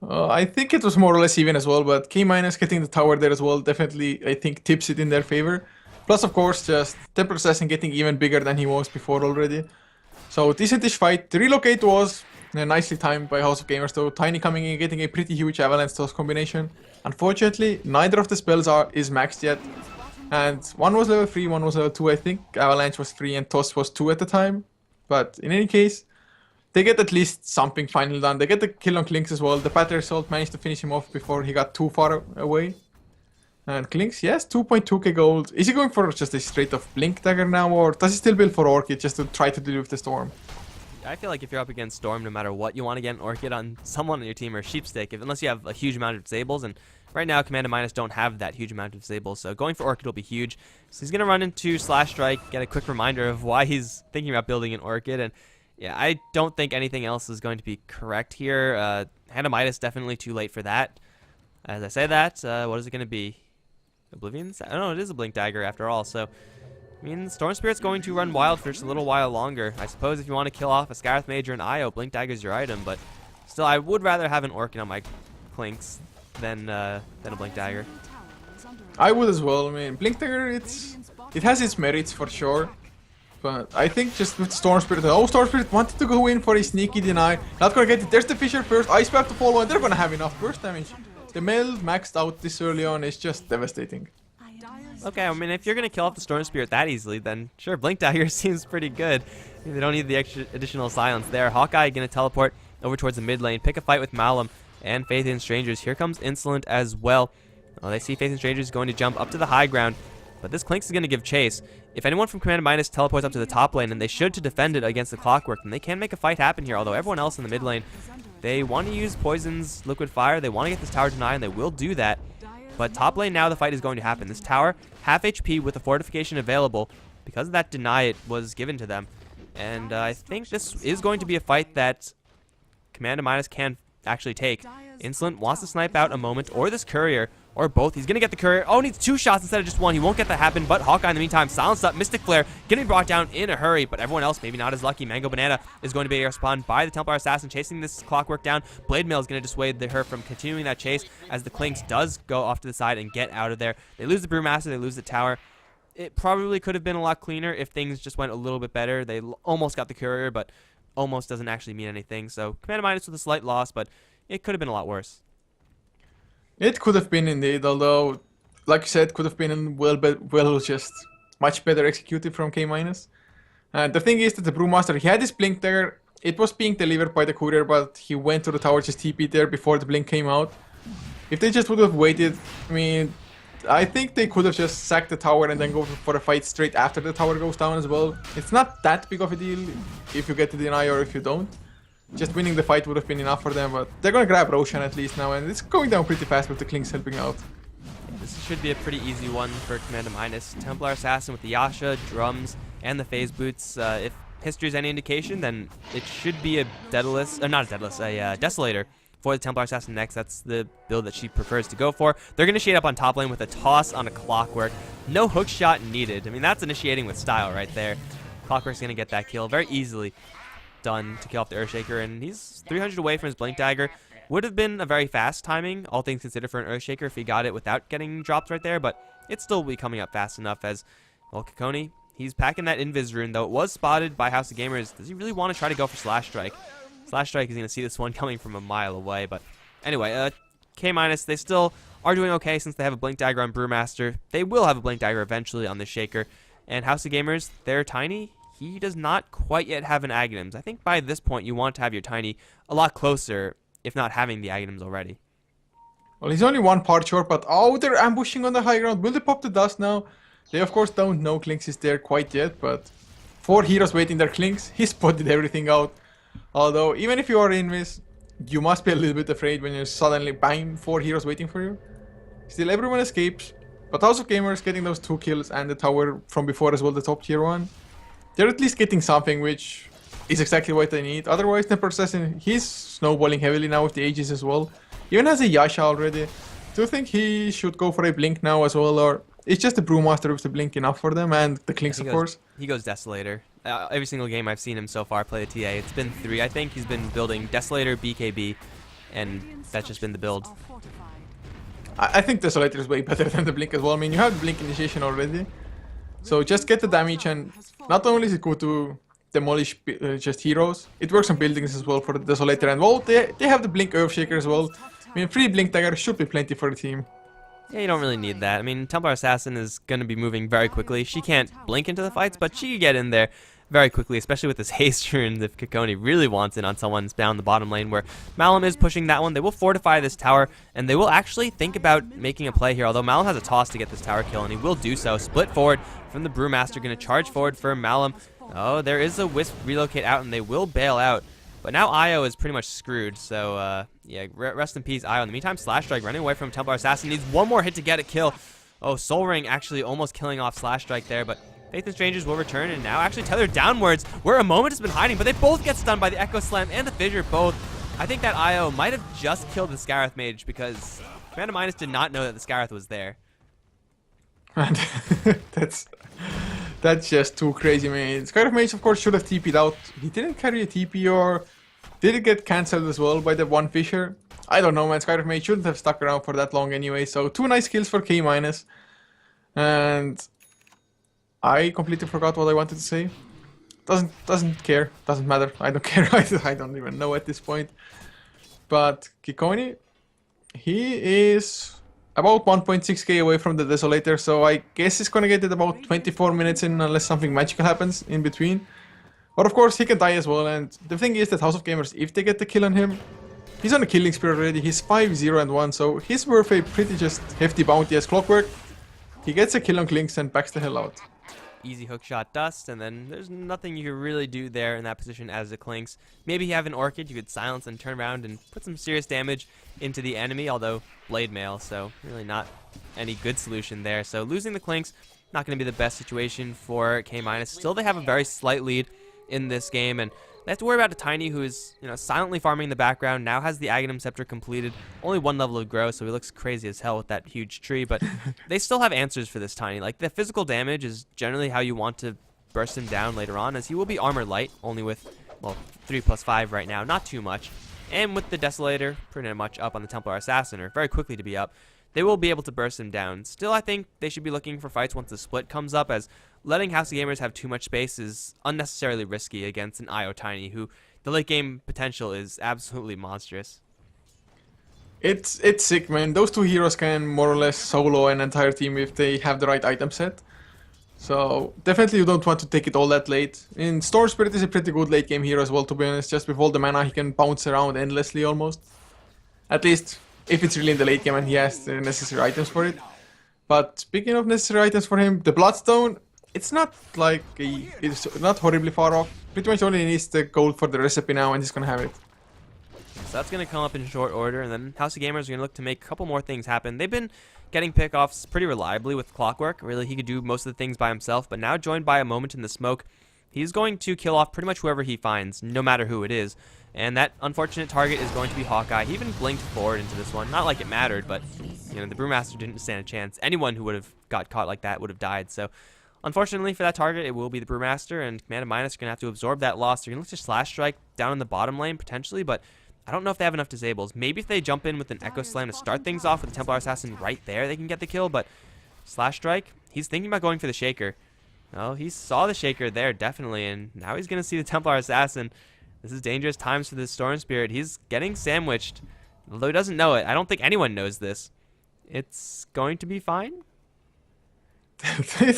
I think it was more or less even as well, but K- getting the tower there as well definitely, I think, tips it in their favor. Plus, of course, just Templar Assassin getting even bigger than he was before already. So, decentish fight. The relocate was nicely timed by House of Gamers, though. Tiny coming in, getting a pretty huge Avalanche Toss combination. Unfortunately, neither of the spells is maxed yet. And one was level 3, one was level 2. I think Avalanche was 3 and Toss was 2 at the time. But in any case, they get at least something finally done. They get the kill on Clinks as well. The Pater Assault managed to finish him off before he got too far away. And Clinks, yes, 2.2k gold. Is he going for just a straight up Blink Dagger now, or does he still build for Orchid just to try to deal with the Storm? I feel like if you're up against Storm, no matter what, you want to get an Orchid on someone on your team or Sheepstick, unless you have a huge amount of disables. And right now, Commander Minus don't have that huge amount of disables, so going for Orchid will be huge. So he's going to run into Slash Strike, get a quick reminder of why he's thinking about building an Orchid. And yeah, I don't think anything else is going to be correct here. Hand of Midas definitely too late for that. As I say that, what is it going to be? Oblivion? Oh no, it is a Blink Dagger after all, so I mean, Storm Spirit's going to run wild for just a little while longer. I suppose if you want to kill off a Scarith Mage or an IO, Blink Dagger's your item, but still, I would rather have an Orchid on my Clinks than a Blink Dagger. I would as well. I mean, Blink Dagger, it has its merits for sure. But I think just with Storm Spirit, Storm Spirit wanted to go in for a sneaky deny. Not gonna get it. There's the Fisher first, Ice Path to follow, and they're gonna have enough burst damage. The meld maxed out this early on is just devastating. Okay, I mean, if you're going to kill off the Storm Spirit that easily, then sure, Blink Dagger seems pretty good. They don't need the extra additional silence there. Hawkeye going to teleport over towards the mid lane, pick a fight with Malum and Faith in Strangers. Here comes Insolent as well. They see Faith in Strangers going to jump up to the high ground, but this Clinks is going to give chase. If anyone from Commander Minus teleports up to the top lane, and they should to defend it against the Clockwork, then they can make a fight happen here, although everyone else in the mid lane, they want to use Poison's Liquid Fire. They want to get this tower denied, and they will do that. But top lane now, the fight is going to happen. This tower, half HP with a fortification available. Because of that deny, it was given to them. And I think this is going to be a fight that Commander Minus can actually take. Insolent wants to snipe out a moment, or this Courier, or both. He's going to get the Courier. Oh, needs 2 shots instead of just 1. He won't get that happen, but Hawkeye in the meantime silenced up. Mystic Flare getting brought down in a hurry, but everyone else maybe not as lucky. Mango Banana is going to be spawned by the Templar Assassin, chasing this Clockwork down. Blade Mail is going to dissuade her from continuing that chase as the Clinks does go off to the side and get out of there. They lose the Brewmaster, they lose the tower. It probably could have been a lot cleaner if things just went a little bit better. They almost got the Courier, but almost doesn't actually mean anything. So Commander Minus with a slight loss, but it could have been a lot worse. It could have been indeed, although, like you said, could have been well just much better executed from K minus. And the thing is that the Brewmaster, he had his blink there. It was being delivered by the courier, but he went to the tower, just TP'd there before the blink came out. If they just would have waited, I mean, I think they could have just sacked the tower and then go for a fight straight after the tower goes down as well. It's not that big of a deal if you get to deny or if you don't. Just winning the fight would have been enough for them, but they're gonna grab Roshan at least now, and it's going down pretty fast with the Klings helping out. This should be a pretty easy one for Commander Minus. Templar Assassin with the Yasha, drums, and the phase boots. If history is any indication, then it should be a Daedalus, not a Daedalus, a Desolator for the Templar Assassin next. That's the build that she prefers to go for. They're going to shade up on top lane with a toss on a Clockwork. No hook shot needed. I mean, that's initiating with style right there. Clockwork's going to get that kill very easily done to kill off the Earthshaker, and he's 300 away from his Blink Dagger. Would have been a very fast timing, all things considered, for an Earthshaker if he got it without getting dropped right there, but it still will be coming up fast enough as, well, Kikoni, he's packing that Invis rune, though it was spotted by House of Gamers. Does he really want to try to go for Slash Strike? Slash Strike is going to see this one coming from a mile away, but anyway, K-, they still are doing okay since they have a Blink Dagger on Brewmaster. They will have a Blink Dagger eventually on the Shaker, and House of Gamers, they're tiny. He does not quite yet have an Aghanims. I think by this point you want to have your Tiny a lot closer, if not having the Aghanims already. Well, he's only one part short, but oh, they're ambushing on the high ground. Will they pop the dust now? They of course don't know Klings is there quite yet, but 4 heroes waiting their Klings. He spotted everything out. Although, even if you are in this, you must be a little bit afraid when you suddenly bang 4 heroes waiting for you. Still, everyone escapes, but House of Gamers getting those 2 kills and the tower from before as well, the top tier 1. They're at least getting something, which is exactly what they need. Otherwise, Templar Assassin, he's snowballing heavily now with the Aegis as well. Even has a Yasha already. Do you think he should go for a Blink now as well, or it's just the Brewmaster with the Blink enough for them, and the Klings, of course? He goes Desolator. Every single game I've seen him so far play the TA, it's been 3. I think he's been building Desolator, BKB, and that's just been the build. I think Desolator is way better than the Blink as well. I mean, you have the Blink initiation already. So just get the damage, and not only is it good to demolish just heroes, it works on buildings as well for the Desolator. And well, they have the Blink Earthshaker as well. I mean, 3 Blink Dagger should be plenty for the team. Yeah, you don't really need that. I mean, Templar Assassin is going to be moving very quickly. She can't blink into the fights, but she can get in there very quickly, especially with this haste rune if Kikoni really wants it on someone's down the bottom lane, where Malum is pushing that one. They will fortify this tower, and they will actually think about making a play here, although Malum has a toss to get this tower kill, and he will do so. Split forward from the Brewmaster, going to charge forward for Malum. Oh, there is a Wisp relocate out, and they will bail out. But now Io is pretty much screwed, so yeah, rest in peace, Io. In the meantime, Slash Strike running away from Templar Assassin. Needs one more hit to get a kill. Oh, Soul Ring actually almost killing off Slash Strike there, but Faith and Strangers will return, and now actually tethered downwards, where a moment has been hiding, but they both get stunned by the Echo Slam and the Fissure both. I think that Io might have just killed the Scarith Mage, because Commander Minus did not know that the Scarith was there. That's just too crazy, man. Scarif Mage, of course, should have TP'd out. He didn't carry a TP, or did it get cancelled as well by the one Fissure? I don't know, man. Scarif Mage shouldn't have stuck around for that long anyway. So 2 nice kills for K-. And I completely forgot what I wanted to say. Doesn't care. Doesn't matter. I don't care. I don't even know at this point. But Kikoni, he is about 1.6k away from the Desolator, so I guess he's gonna get it about 24 minutes in unless something magical happens in between. But of course he can die as well, and the thing is that House of Gamers, if they get the kill on him, he's on a killing spree already. He's 5-0-1, so he's worth a pretty just hefty bounty as Clockwork. He gets a kill on Klings and backs the hell out. Easy hookshot dust, and then there's nothing you can really do there in that position as it clinks. Maybe you have an Orchid, you could silence and turn around and put some serious damage into the enemy, although Blade Mail, so really not any good solution there. So losing the Clinks, not going to be the best situation for K-. Still, they have a very slight lead in this game, and they have to worry about a Tiny who is, silently farming in the background, now has the Aghanim Scepter completed, only 1 level of grow, so he looks crazy as hell with that huge tree, but they still have answers for this Tiny. Like, the physical damage is generally how you want to burst him down later on, as he will be armor light, only with, well, 3+5 right now, not too much. And with the Desolator pretty much up on the Templar Assassin, or very quickly to be up, they will be able to burst him down. Still, I think they should be looking for fights once the split comes up, as letting House of Gamers have too much space is unnecessarily risky against an IO. Tiny, who the late game potential is absolutely monstrous. It's sick, man. Those two heroes can more or less solo an entire team if they have the right item set. So definitely you don't want to take it all that late. In Storm Spirit is a pretty good late game hero as well, to be honest. Just with all the mana he can bounce around endlessly almost. At least if it's really in the late game and he has the necessary items for it. But speaking of necessary items for him, the Bloodstone, it's not like it's not horribly far off. Pretty much only needs the gold for the recipe now and he's gonna have it. So that's going to come up in short order, and then House of Gamers are going to look to make a couple more things happen. They've been getting pickoffs pretty reliably with Clockwork. Really, he could do most of the things by himself, but now joined by a Moment in the Smoke, he's going to kill off pretty much whoever he finds, no matter who it is. And that unfortunate target is going to be Hawkeye. He even blinked forward into this one. Not like it mattered, but you know, the Brewmaster didn't stand a chance. Anyone who would have got caught like that would have died. So unfortunately for that target, it will be the Brewmaster, and Command of Minus are going to have to absorb that loss. They're going to look to Slash Strike down in the bottom lane potentially, but I don't know if they have enough disables. Maybe if they jump in with an Echo Slam to start things off with the Templar Assassin right there, they can get the kill, but Slash Strike, he's thinking about going for the Shaker. Oh, he saw the Shaker there, definitely, and now he's going to see the Templar Assassin. This is dangerous times for the Storm Spirit. He's getting sandwiched, although he doesn't know it. I don't think anyone knows this. It's going to be fine. I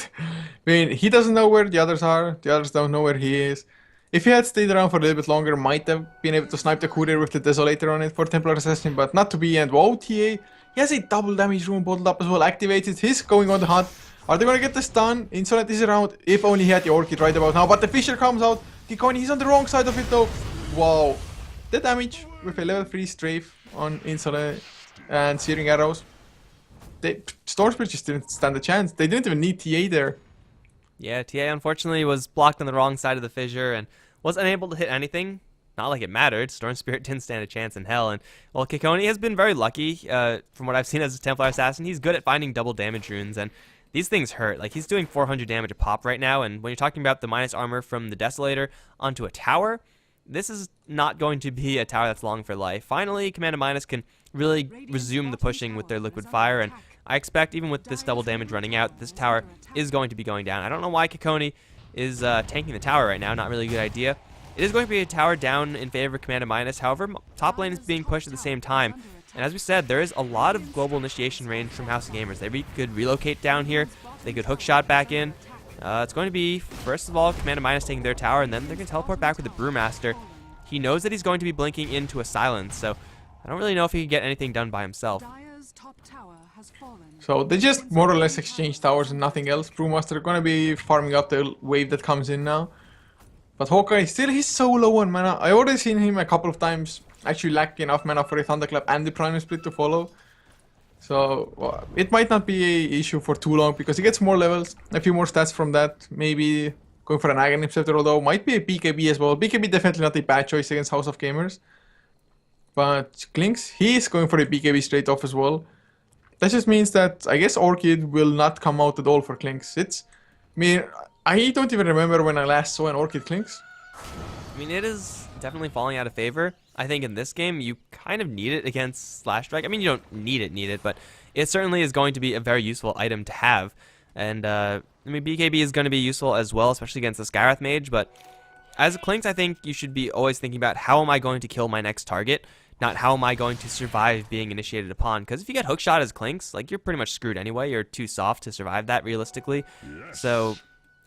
mean, he doesn't know where the others are. The others don't know where he is. If he had stayed around for a little bit longer, might have been able to snipe the courier with the Desolator on it for Templar Assassin, but not to be. And whoa, TA, he has a double damage rune bottled up as well, activated. He's going on the hunt. Are they gonna get the stun? Insolent is around. If only he had the Orchid right about now, but the Fisher comes out. Kikoni, he's on the wrong side of it though. Wow. The damage with a level 3 strafe on Insolent and Searing Arrows. Storm Spirit just didn't stand a chance. They didn't even need TA there. Yeah, TA unfortunately was blocked on the wrong side of the fissure and was unable to hit anything. Not like it mattered. Storm Spirit didn't stand a chance in hell. And, well, Kikoni has been very lucky from what I've seen as a Templar Assassin. He's good at finding double damage runes, and these things hurt. Like, he's doing 400 damage a pop right now, and when you're talking about the minus armor from the Desolator onto a tower, this is not going to be a tower that's long for life. Finally, Command of Minus can really resume the pushing with their Liquid Fire, and I expect even with this double damage running out, this tower is going to be going down. I don't know why Kikoni is tanking the tower right now. Not really a good idea. It is going to be a tower down in favor of Command of Minus. However, top lane is being pushed at the same time. And as we said, there is a lot of global initiation range from House of Gamers. They could relocate down here. They could hook shot back in. It's going to be, first of all, Command of Minus taking their tower, and then they're going to teleport back with the Brewmaster. He knows that he's going to be blinking into a silence, so I don't really know if he can get anything done by himself. So they just more or less exchange towers and nothing else. Brewmaster going to be farming up the wave that comes in now. But Hawkeye, still he's so low on mana. I already seen him a couple of times actually lack enough mana for a Thunderclap and the Primal Split to follow. So well, it might not be an issue for too long because he gets more levels, a few more stats from that. Maybe going for an Aghanim Scepter, although might be a BKB as well. BKB definitely not a bad choice against House of Gamers. But Klinks, he is going for a BKB straight off as well. That just means that I guess Orchid will not come out at all for Klinks. I mean, I don't even remember when I last saw an Orchid Klinks. I mean, it is definitely falling out of favor. I think in this game, you kind of need it against Slash Strike. I mean, you don't need it, but it certainly is going to be a very useful item to have. And, I mean, BKB is going to be useful as well, especially against the Skywrath Mage. But as a Klinks, I think you should be always thinking about how am I going to kill my next target, not how am I going to survive being initiated upon. Because if you get hookshot as Klinks, like, you're pretty much screwed anyway. You're too soft to survive that realistically. Yes. So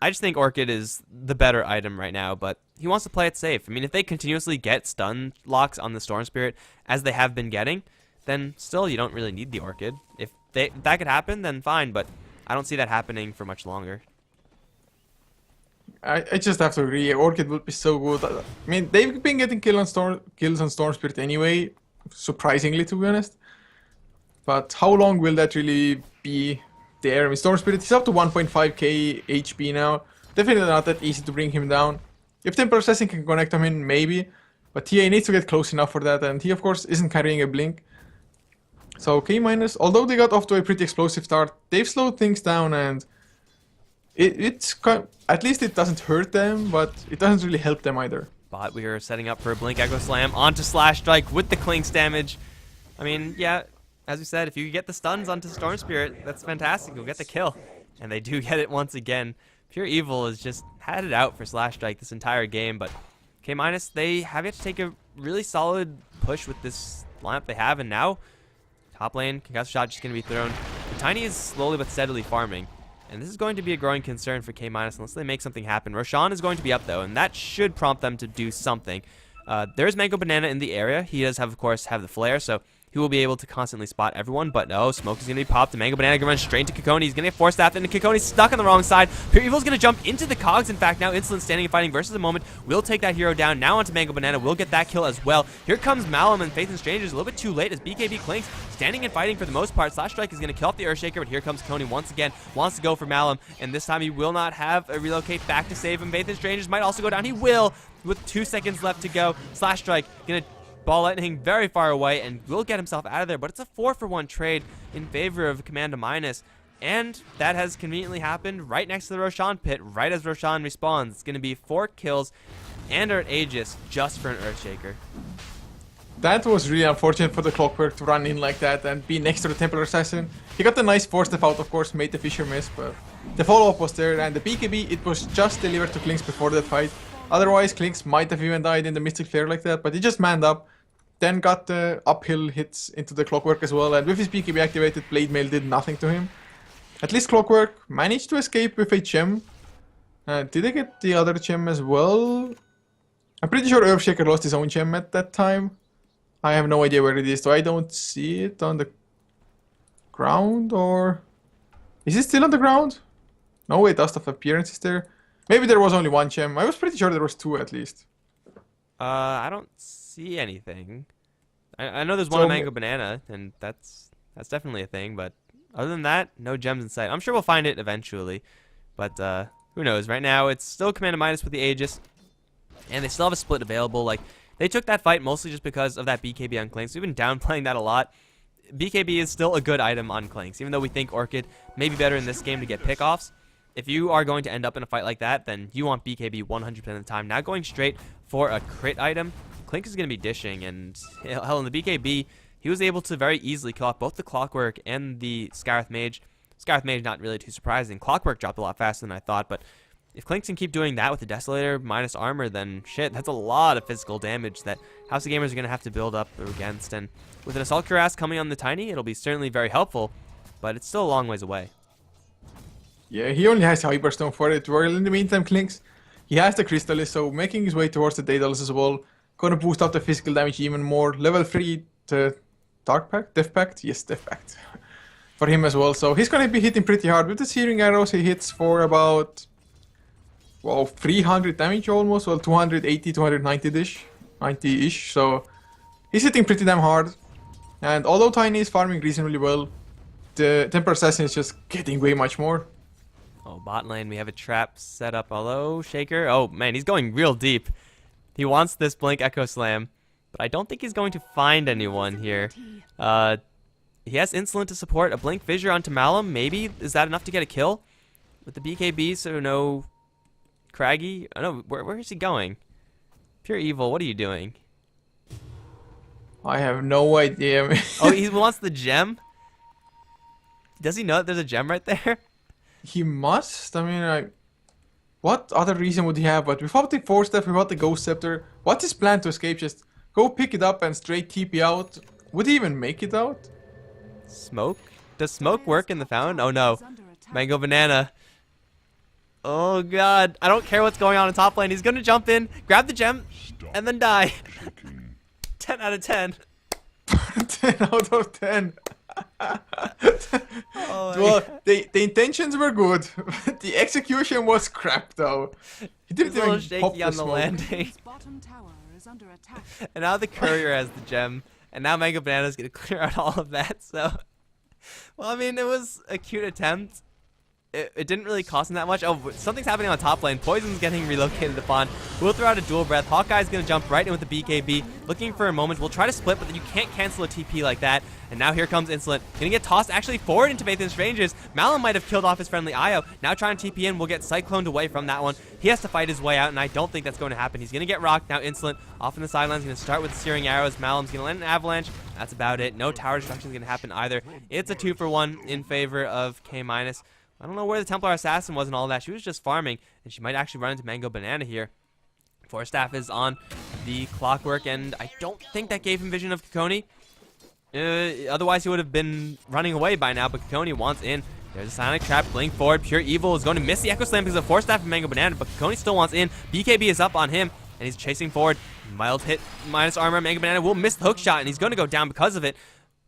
I just think Orchid is the better item right now, but he wants to play it safe. I mean, if they continuously get stun locks on the Storm Spirit, as they have been getting, then still you don't really need the Orchid. If that could happen, then fine, but I don't see that happening for much longer. I just have to agree, Orchid would be so good. I mean, they've been getting kills on Storm Spirit anyway, surprisingly, to be honest. But how long will that really be there? I mean, Storm Spirit is up to 1.5k HP now. Definitely not that easy to bring him down. If Templar Assassin can connect him in, maybe. But TA needs to get close enough for that, and he, of course, isn't carrying a blink. So K-, although they got off to a pretty explosive start, they've slowed things down, and at least it doesn't hurt them, but it doesn't really help them either. But we are setting up for a Blink Echo Slam onto Slash Strike with the Klinks damage. I mean, yeah, as we said, if you get the stuns onto Storm Spirit, that's fantastic. You'll get the kill. And they do get it once again. Pure Evil has just had it out for Slash Strike this entire game, but K-, they have yet to take a really solid push with this lineup they have, and now Top lane, concussive shot just going to be thrown. And Tiny is slowly but steadily farming. And this is going to be a growing concern for K- unless they make something happen. Roshan is going to be up, though, and that should prompt them to do something. There's Mango Banana in the area. He does, of course, have the flare, so he will be able to constantly spot everyone. But no, Smoke is going to be popped. The Mango Banana going to run straight to Kikoni. He's going to get Force Staff, and Kikoni's stuck on the wrong side. Pure Evil's going to jump into the cogs. In fact, now Insolent standing and fighting versus the moment will take that hero down. Now onto Mango Banana. Will get that kill as well. Here comes Malum and Faith and Strangers. A little bit too late as BKB Clinks standing and fighting for the most part. Slash Strike is going to kill off the Earthshaker, but here comes Kikoni once again. Wants to go for Malum, and this time he will not have a relocate back to save him. Faith and Strangers might also go down. He will, with 2 seconds left to go. Slash Strike going to Ball Lightning very far away and will get himself out of there, but it's a 4-for-1 trade in favor of Commando Minus, and that has conveniently happened right next to the Roshan pit, right as Roshan respawns. It's going to be 4 kills and our Aegis just for an Earthshaker. That was really unfortunate for the Clockwork to run in like that and be next to the Templar Assassin. He got the nice force step out, of course, made the Fisher miss, but the follow-up was there, and the BKB, it was just delivered to Klinks before that fight. Otherwise, Klinks might have even died in the Mystic Flare like that, but he just manned up. Then got the uphill hits into the Clockwork as well, and with his BKB activated, Blade Mail did nothing to him. At least Clockwork managed to escape with a gem. Did they get the other gem as well? I'm pretty sure Earthshaker lost his own gem at that time. I have no idea where it is, so I don't see it on the ground, or... Is it still on the ground? No, it does have appearances there. Maybe there was only 1 gem. I was pretty sure there was 2 at least. I don't see anything. I know there's one on Mango Banana, and that's definitely a thing, but other than that, no gems in sight. I'm sure we'll find it eventually, but who knows. Right now, it's still Commando Minus with the Aegis, and they still have a split available. Like, they took that fight mostly just because of that BKB on Klinks. We've been downplaying that a lot. BKB is still a good item on Klinks, even though we think Orchid may be better in this game to get pickoffs. If you are going to end up in a fight like that, then you want BKB 100% of the time. Now going straight for a crit item, Klink is going to be dishing, and hell, in the BKB, he was able to very easily kill off both the Clockwork and the Scarith Mage. Scarith Mage, not really too surprising. Clockwork dropped a lot faster than I thought, but if Klink can keep doing that with the Desolator minus armor, then shit, that's a lot of physical damage that House of Gamers are going to have to build up against. And with an Assault Cuirass coming on the Tiny, it'll be certainly very helpful, but it's still a long ways away. Yeah, he only has Hyperstone for it. While in the meantime, Klinks, he has the Crystallis, so making his way towards the Daedalus as well. Gonna boost up the physical damage even more. Level 3, the Dark Pact? Death Pact? Yes, Death Pact. For him as well. So he's gonna be hitting pretty hard. With the Searing Arrows, he hits for about... Wow, 300 damage almost. Well, 280, 290-ish. 90-ish. So he's hitting pretty damn hard. And although Tiny is farming reasonably well, the Templar Assassin is just getting way much more. Oh, bot lane, we have a trap set up. Hello, Shaker. Oh, man, he's going real deep. He wants this Blink Echo Slam, but I don't think he's going to find anyone here. He has Insolent to support. A Blink Fissure onto Malum. Maybe. Is that enough to get a kill? With the BKB, so no Craggy. Oh, no, where is he going? Pure Evil, what are you doing? I have no idea. Oh, he wants the gem? Does he know that there's a gem right there? He must. I mean, what other reason would he have? But without the Force Staff, without the Ghost Scepter, what's his plan to escape? Just go pick it up and straight TP out? Would he even make it out? Smoke? Does smoke work in the fountain? Oh no. Mango Banana. Oh god. I don't care what's going on in top lane. He's gonna jump in, grab the gem, and then die. 10 out of 10. 10 out of 10. Oh well, the intentions were good. The execution was crap, though. He didn't a little even pop shaky on the smoke. landing. And now the courier has the gem, and now Mango Banana's gonna clear out all of that. So, well, I mean, it was a cute attempt. It didn't really cost him that much. Oh, something's happening on top lane. Poison's getting relocated upon. We'll throw out a dual breath. Hawkeye's going to jump right in with the BKB. Looking for a moment. We'll try to split, but then you can't cancel a TP like that. And now here comes Insolent. Going to get tossed actually forward into Faith and Strangers. Malum might have killed off his friendly Io. Now trying to TP in. We'll get cycloned away from that one. He has to fight his way out, and I don't think that's going to happen. He's going to get rocked. Now Insolent off in the sidelines. Going to start with Searing Arrows. Malum's going to land an Avalanche. That's about it. No tower destruction is going to happen either. It's a 2-for-1 in favor of K-. I don't know where the Templar Assassin was and all that. She was just farming, and she might actually run into Mango Banana here. Force Staff is on the Clockwork, and I don't think that gave him vision of Kikoni. Otherwise, he would have been running away by now, but Kikoni wants in. There's a Sonic Trap, Blink forward, Pure Evil is going to miss the Echo Slam because of Force Staff from Mango Banana, but Kikoni still wants in. BKB is up on him, and he's chasing forward. Mild hit, minus armor, Mango Banana will miss the hook shot, and he's going to go down because of it.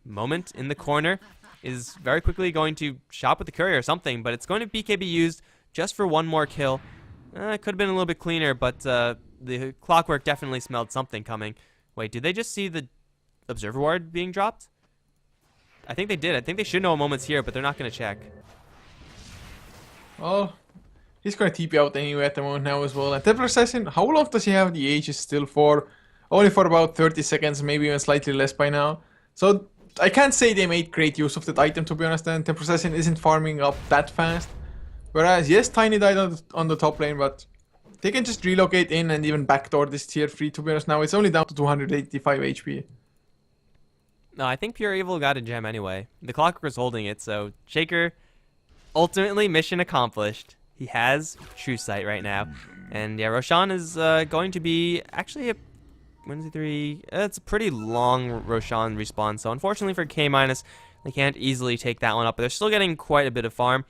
Moment in the corner is very quickly going to shop with the courier or something, but it's going to BKB used just for one more kill. It could have been a little bit cleaner, but the Clockwork definitely smelled something coming. Wait, did they just see the Observer Ward being dropped? I think they did. I think they should know a moment's here, but they're not going to check. Well, he's going to TP out anyway at the moment now as well. And Templar Assassin, how long does he have the Aegis still for? Only for about 30 seconds, maybe even slightly less by now. So I can't say they made great use of that item, to be honest, and Templar Assassin isn't farming up that fast. Whereas, yes, Tiny died on the top lane, but they can just relocate in and even backdoor this tier 3, to be honest. Now it's only down to 285 HP. No, I think Pure Evil got a gem anyway. The Clockwork was holding it, so Shaker, ultimately mission accomplished. He has True Sight right now. And yeah, Roshan is going to be actually a 1, 2, 3. It's a pretty long Roshan respawn, so unfortunately for K-, they can't easily take that one up, but they're still getting quite a bit of farm.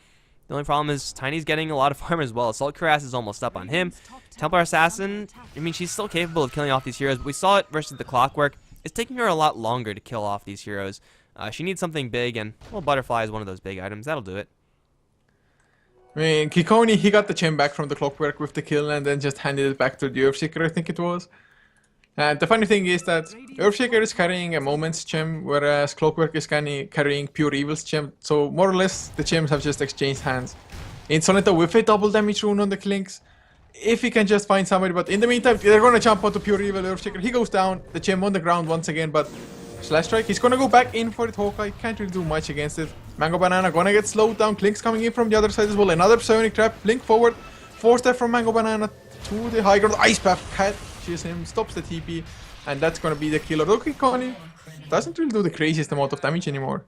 The only problem is Tiny's getting a lot of farm as well. Assault Cuirass is almost up on him. Templar Assassin, I mean, she's still capable of killing off these heroes. We saw it versus the Clockwork. It's taking her a lot longer to kill off these heroes. She needs something big, and, well, Butterfly is one of those big items. That'll do it. I mean, Kikoni, he got the gem back from the Clockwork with the kill and then just handed it back to the Earthshaker, I think it was. And the funny thing is that Earthshaker is carrying a Moment's gem, whereas Clockwork is carrying Pure Evil's gem. So more or less, the gems have just exchanged hands. Insolenta with a double damage rune on the Clinks. If he can just find somebody, but in the meantime, they're gonna jump onto Pure Evil Earthshaker. He goes down, the gem on the ground once again, but Slash Strike, he's gonna go back in for it. Hawkeye can't really do much against it. Mango Banana gonna get slowed down. Clinks coming in from the other side as well. Another Psionic Trap, Blink forward. 4-step from Mango Banana to the high ground. Ice Path catches him, stops the TP, and that's gonna be the killer. Look, Connie doesn't really do the craziest amount of damage anymore.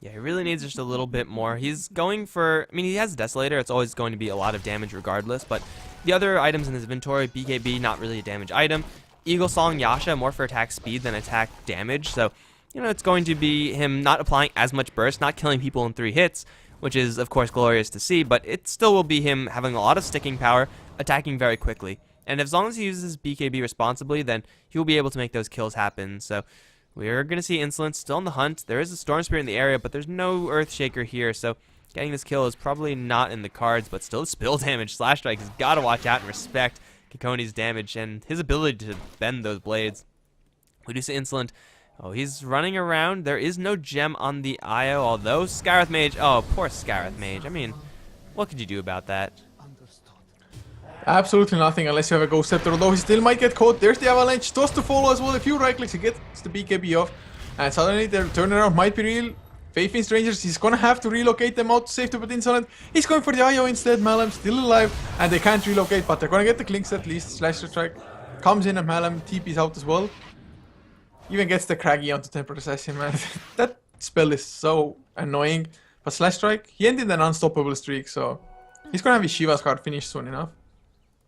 Yeah, he really needs just a little bit more. He's going for, I mean, he has Desolator. It's always going to be a lot of damage regardless, but the other items in his inventory, BKB, not really a damage item. Eagle Song, Yasha, more for attack speed than attack damage, so, you know, it's going to be him not applying as much burst, not killing people in 3 hits, which is, of course, glorious to see, but it still will be him having a lot of sticking power, attacking very quickly. And as long as he uses BKB responsibly, then he will be able to make those kills happen, so we're going to see Insolence still on the hunt. There is a Storm Spirit in the area, but there's no Earthshaker here, so getting this kill is probably not in the cards, but still spill damage. Slash Strike has got to watch out and respect Kikoni's damage and his ability to bend those blades. We do see Insolent. Oh, he's running around. There is no gem on the IO, although Scarith Mage. Oh, poor Scarith Mage. I mean, what could you do about that? Absolutely nothing unless you have a Ghost Scepter, although he still might get caught. There's the Avalanche, toss to follow as well. A few right clicks, he gets the BKB off, and suddenly their turnaround might be real. Faith in Strangers, he's gonna have to relocate them out to safety, but Insolent, he's going for the IO instead. Malum still alive, and they can't relocate, but they're gonna get the Clinks at least. Slash Strike comes in, and Malum TP's out as well. Even gets the Craggy onto Templar Assassin, man. That spell is so annoying. But Slash Strike, he ended an unstoppable streak, so he's gonna have his Shiva's card finished soon enough.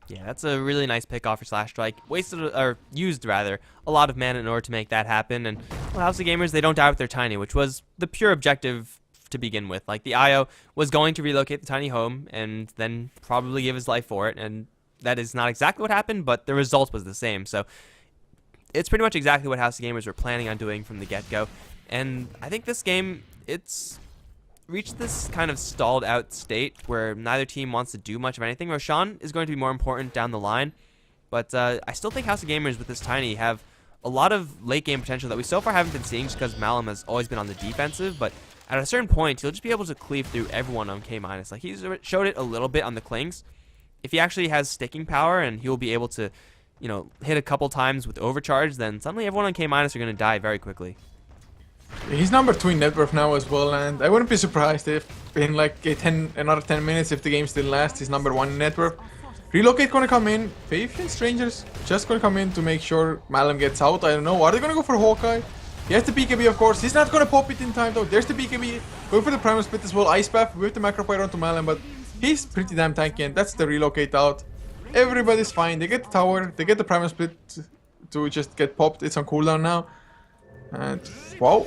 Yeah, that's a really nice pick off for Slash Strike. Wasted, or used rather, a lot of mana in order to make that happen. And well, House of Gamers, they don't die with their Tiny, which was the pure objective to begin with. Like, the IO was going to relocate the Tiny home and then probably give his life for it. And that is not exactly what happened, but the result was the same. So it's pretty much exactly what House of Gamers were planning on doing from the get-go. And I think this game, it's reached this kind of stalled out state where neither team wants to do much of anything. Roshan is going to be more important down the line, but I still think House of Gamers with this Tiny have a lot of late game potential that we so far haven't been seeing just because Malum has always been on the defensive, but at a certain point he'll just be able to cleave through everyone on K-. Like, he's showed it a little bit on the Clinks. If he actually has sticking power and he'll be able to, you know, hit a couple times with overcharge, then suddenly everyone on K- are going to die very quickly. He's number 2 in net worth now as well, and I wouldn't be surprised if in like another 10 minutes, if the game still lasts, he's number 1 in net worth. Relocate gonna come in. Faith in Strangers just gonna come in to make sure Malum gets out. I don't know. Are they gonna go for Hawkeye? He has the BKB, of course. He's not gonna pop it in time though. There's the BKB. Going for the Primal Split as well. Ice Path with the Macro Pyro onto Malum, but he's pretty damn tanky, and that's the relocate out. Everybody's fine. They get the tower. They get the Primal Split to just get popped. It's on cooldown now. And wow,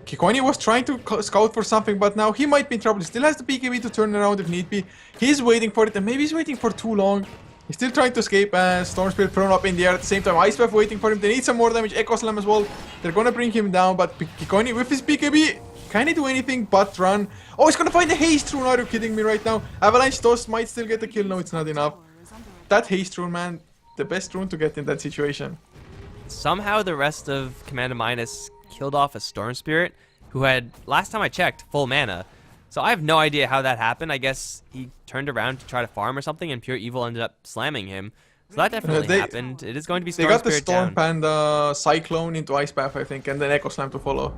Kikoni was trying to scout for something, but now he might be in trouble. He still has the BKB to turn around if need be. He's waiting for it, and maybe he's waiting for too long. He's still trying to escape, and Storm Spirit thrown up in the air at the same time. Ice Wave waiting for him. They need some more damage. Echo Slam as well. They're gonna bring him down, but Kikoni with his BKB can't do anything but run. Oh, he's gonna find the Haste Rune. Are you kidding me right now? Avalanche Toss might still get the kill. No, it's not enough. That Haste Rune, man, the best rune to get in that situation. Somehow the rest of Commander Minus killed off a Storm Spirit who had, last time I checked, full mana. So I have no idea how that happened. I guess he turned around to try to farm or something, and Pure Evil ended up slamming him. So that definitely happened. It is going to be Storm Spirit down. They got the Storm Panda Cyclone into Ice Path, I think, and then Echo Slam to follow.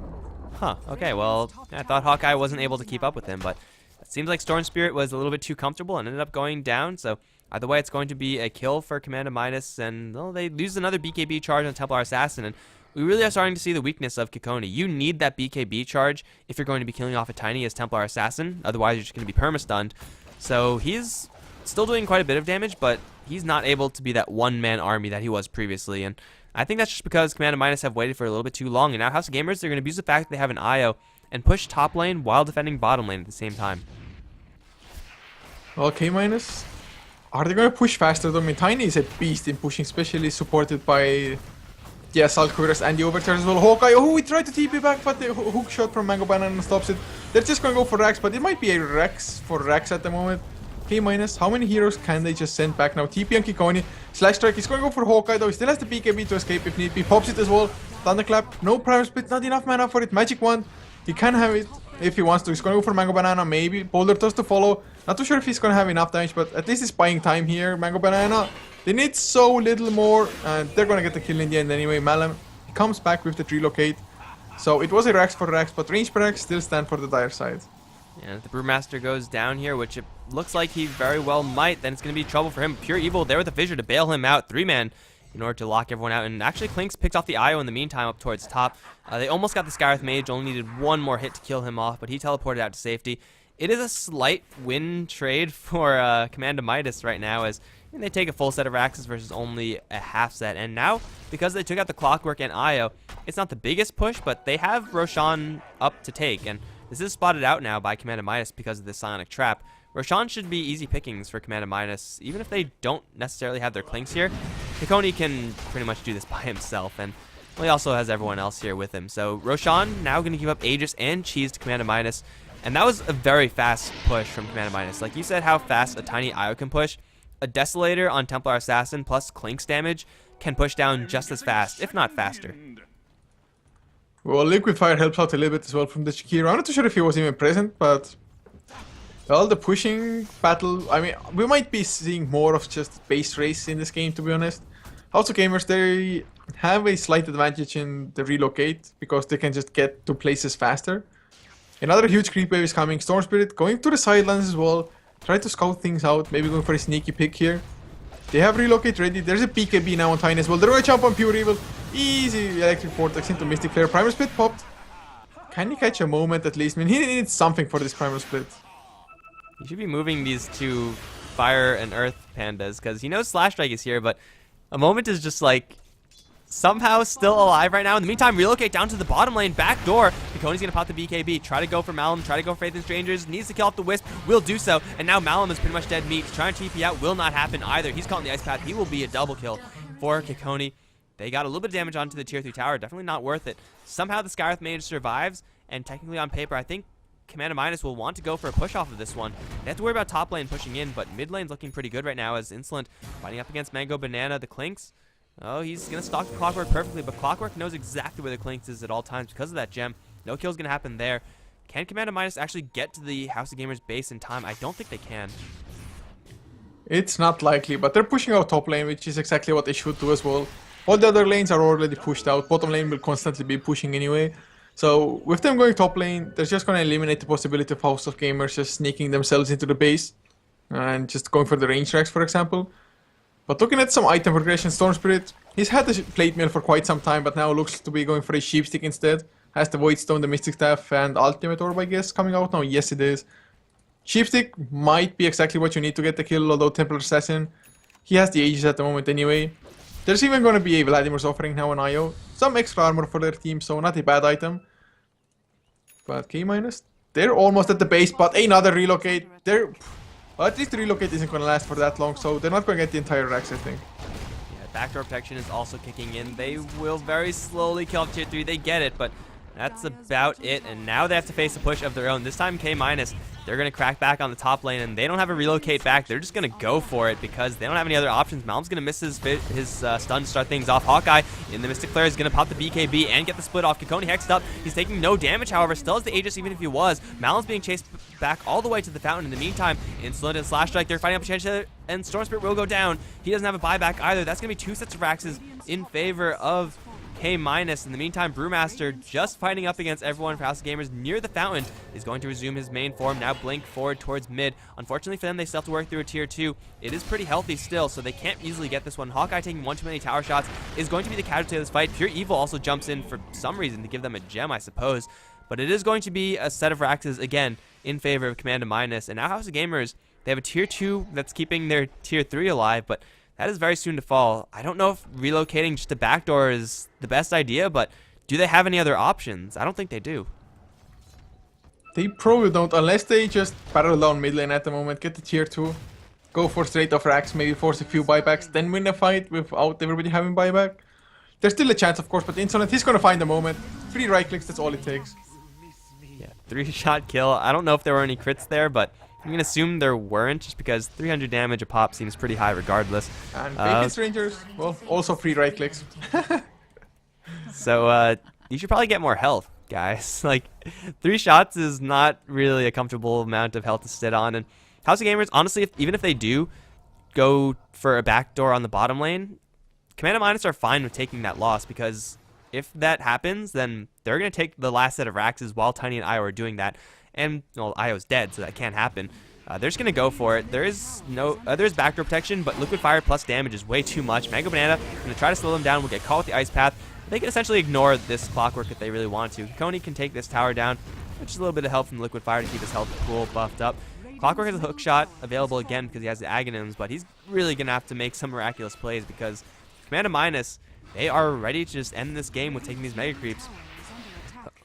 Huh, okay, well, I thought Hawkeye wasn't able to keep up with him, but it seems like Storm Spirit was a little bit too comfortable and ended up going down, so either way, it's going to be a kill for Commander Minus, and well, they lose another BKB charge on Templar Assassin, and we really are starting to see the weakness of Kikoni. You need that BKB charge if you're going to be killing off a Tiny as Templar Assassin, otherwise you're just going to be perma-stunned. So he's still doing quite a bit of damage, but he's not able to be that one-man army that he was previously, and I think that's just because Commander Minus have waited for a little bit too long, and now House of Gamers, they're going to abuse the fact that they have an IO and push top lane while defending bottom lane at the same time. Well, K minus, are they going to push faster though? I mean, Tiny is a beast in pushing, especially supported by the Assault Couriers and the Overcharge as well. Hawkeye, oh, we tried to TP back, but the hook shot from Mango Banana stops it. They're just going to go for Rex, but it might be a Rex for Rex at the moment. K minus, how many heroes can they just send back now? TP and Kikoni. Slash Strike, he's going to go for Hawkeye though. He still has the BKB to escape if need be. Pops it as well. Thunderclap, no Primal Split, not enough mana for it. Magic Wand, he can have it if he wants to. He's going to go for Mango Banana, maybe. Boulder Toss to follow. Not too sure if he's going to have enough damage, but at least he's buying time here. Mango Banana, they need so little more, and they're going to get the kill in the end anyway. Malum comes back with the relocate. So it was a Rex for Rex, but range per Rex still stand for the dire side. And if the Brewmaster goes down here, which it looks like he very well might, then it's going to be trouble for him. Pure Evil there with the Fissure to bail him out. 3-man in order to lock everyone out. And actually, Clinks picked off the IO in the meantime up towards top. They almost got the Skywrath Mage, only needed one more hit to kill him off, but he teleported out to safety. It is a slight win trade for Commander Midas right now, as they take a full set of Axes versus only a half set. And now, because they took out the Clockwork and IO, it's not the biggest push, but they have Roshan up to take. And this is spotted out now by Commander Midas because of the Psionic Trap. Roshan should be easy pickings for Commander Midas, even if they don't necessarily have their Clinks here. Kikoni can pretty much do this by himself, and well, he also has everyone else here with him. So Roshan now going to give up Aegis and Cheese to Commander Midas, and that was a very fast push from Commander Midas. Like you said, how fast a tiny IO can push. A Desolator on Templar Assassin plus Clinks damage can push down just as fast, if not faster. Well, Liquid Fire helps out a little bit as well from the Shakira. I'm not too sure if he was even present, but well, the pushing battle, I mean, we might be seeing more of just base race in this game, to be honest. House of Gamers, they have a slight advantage in the relocate because they can just get to places faster. Another huge creep wave is coming. Storm Spirit going to the sidelines as well. Try to scout things out, maybe going for a sneaky pick here. They have relocate ready. There's a BKB now on Tiny as well. They're going to jump on Pure Evil. Easy Electric Vortex into Mystic Flare. Primal Split popped. Can he catch a moment at least? I mean, he needs something for this Primal Split. You should be moving these two Fire and Earth Pandas, because he knows Slash Strike is here, but a moment is just like somehow still alive right now. In the meantime, relocate down to the bottom lane, back door. Kikoni's gonna pop the BKB, try to go for Malum, try to go for Faith in Strangers, needs to kill off the Wisp, will do so, and now Malum is pretty much dead meat. Trying to TP out will not happen either. He's caught in the Ice Path. He will be a double kill for Kikoni. They got a little bit of damage onto the tier 3 tower, definitely not worth it. Somehow the Skywrath Mage survives, and technically on paper, I think Commander Minus will want to go for a push off of this one. They have to worry about top lane pushing in, but mid lane's looking pretty good right now as Insolent fighting up against Mango Banana. The Clinks, oh, he's going to stalk the Clockwork perfectly, but Clockwork knows exactly where the Clinks is at all times because of that gem. No kill's going to happen there. Can Commander Minus actually get to the House of Gamers base in time? I don't think they can. It's not likely, but they're pushing out top lane, which is exactly what they should do as well. All the other lanes are already pushed out. Bottom lane will constantly be pushing anyway. So with them going top lane, they're just going to eliminate the possibility of House of Gamers just sneaking themselves into the base and just going for the range tracks, for example. But looking at some item progression, Storm Spirit, he's had the plate mail for quite some time, but now looks to be going for a Sheepstick instead. Has the Void Stone, the Mystic Staff, and Ultimate Orb, I guess, coming out now. Yes, it is. Sheepstick might be exactly what you need to get the kill, although Templar Assassin, he has the Aegis at the moment anyway. There's even going to be a Vladimir's offering now on IO. Some extra armor for their team, so not a bad item. But K minus, they're almost at the base, but another relocate. Well, at least the relocate isn't going to last for that long, so they're not going to get the entire Rex, I think. Yeah, backdoor protection is also kicking in. They will very slowly kill off tier 3. They get it, but that's about it. And now they have to face a push of their own. This time K minus, they're going to crack back on the top lane, and they don't have a relocate back. They're just going to go for it because they don't have any other options. Malum's going to miss his stun to start things off. Hawkeye in the Mystic Flare is going to pop the BKB and get the split off. Kikoni hexed up. He's taking no damage, however, still has the Aegis even if he was. Malum's being chased back all the way to the fountain. In the meantime, Insolent and Slash Strike, they're fighting up each other, and Storm Spirit will go down. He doesn't have a buyback either. That's going to be 2 sets of Raxes in favor of K minus. In the meantime, Brewmaster, just fighting up against everyone for House of Gamers near the fountain, is going to resume his main form. Now blink forward towards mid. Unfortunately for them, they still have to work through a tier 2. It is pretty healthy still, so they can't easily get this one. Hawkeye taking one too many tower shots is going to be the casualty of this fight. Pure Evil also jumps in for some reason to give them a gem, I suppose. But it is going to be a set of Raxes again in favor of Command minus. And now House of Gamers, they have a tier 2 that's keeping their tier 3 alive, but that is very soon to fall. I don't know if relocating just a backdoor is the best idea, but do they have any other options? I don't think they do. They probably don't, unless they just barrel down mid lane at the moment, get the tier 2, go for straight off racks, maybe force a few buybacks, then win a fight without everybody having buyback. There's still a chance, of course, but Insolent, he's gonna find the moment. 3 right clicks, that's all it takes. Yeah, 3-shot kill. I don't know if there were any crits there, but I'm going to assume there weren't, just because 300 damage a pop seems pretty high regardless. And Vacant Strangers, well, also 3 right clicks. So, you should probably get more health, guys. Like, 3 shots is not really a comfortable amount of health to sit on. And House of Gamers, honestly, even if they do go for a backdoor on the bottom lane, Command minus are fine with taking that loss, because if that happens, then they're going to take the last set of Raxes while Tiny and Io are doing that. And, well, Io's dead, so that can't happen. They're just going to go for it. There's backdoor protection, but Liquid Fire plus damage is way too much. Mango Banana going to try to slow them down. Will get caught with the Ice Path. They can essentially ignore this Clockwork if they really want to. Kikoni can take this tower down, which is a little bit of help from Liquid Fire to keep his health pool buffed up. Clockwork has a hook shot available again because he has the Aghanims, but he's really going to have to make some miraculous plays because Command minus, they are ready to just end this game with taking these Mega Creeps.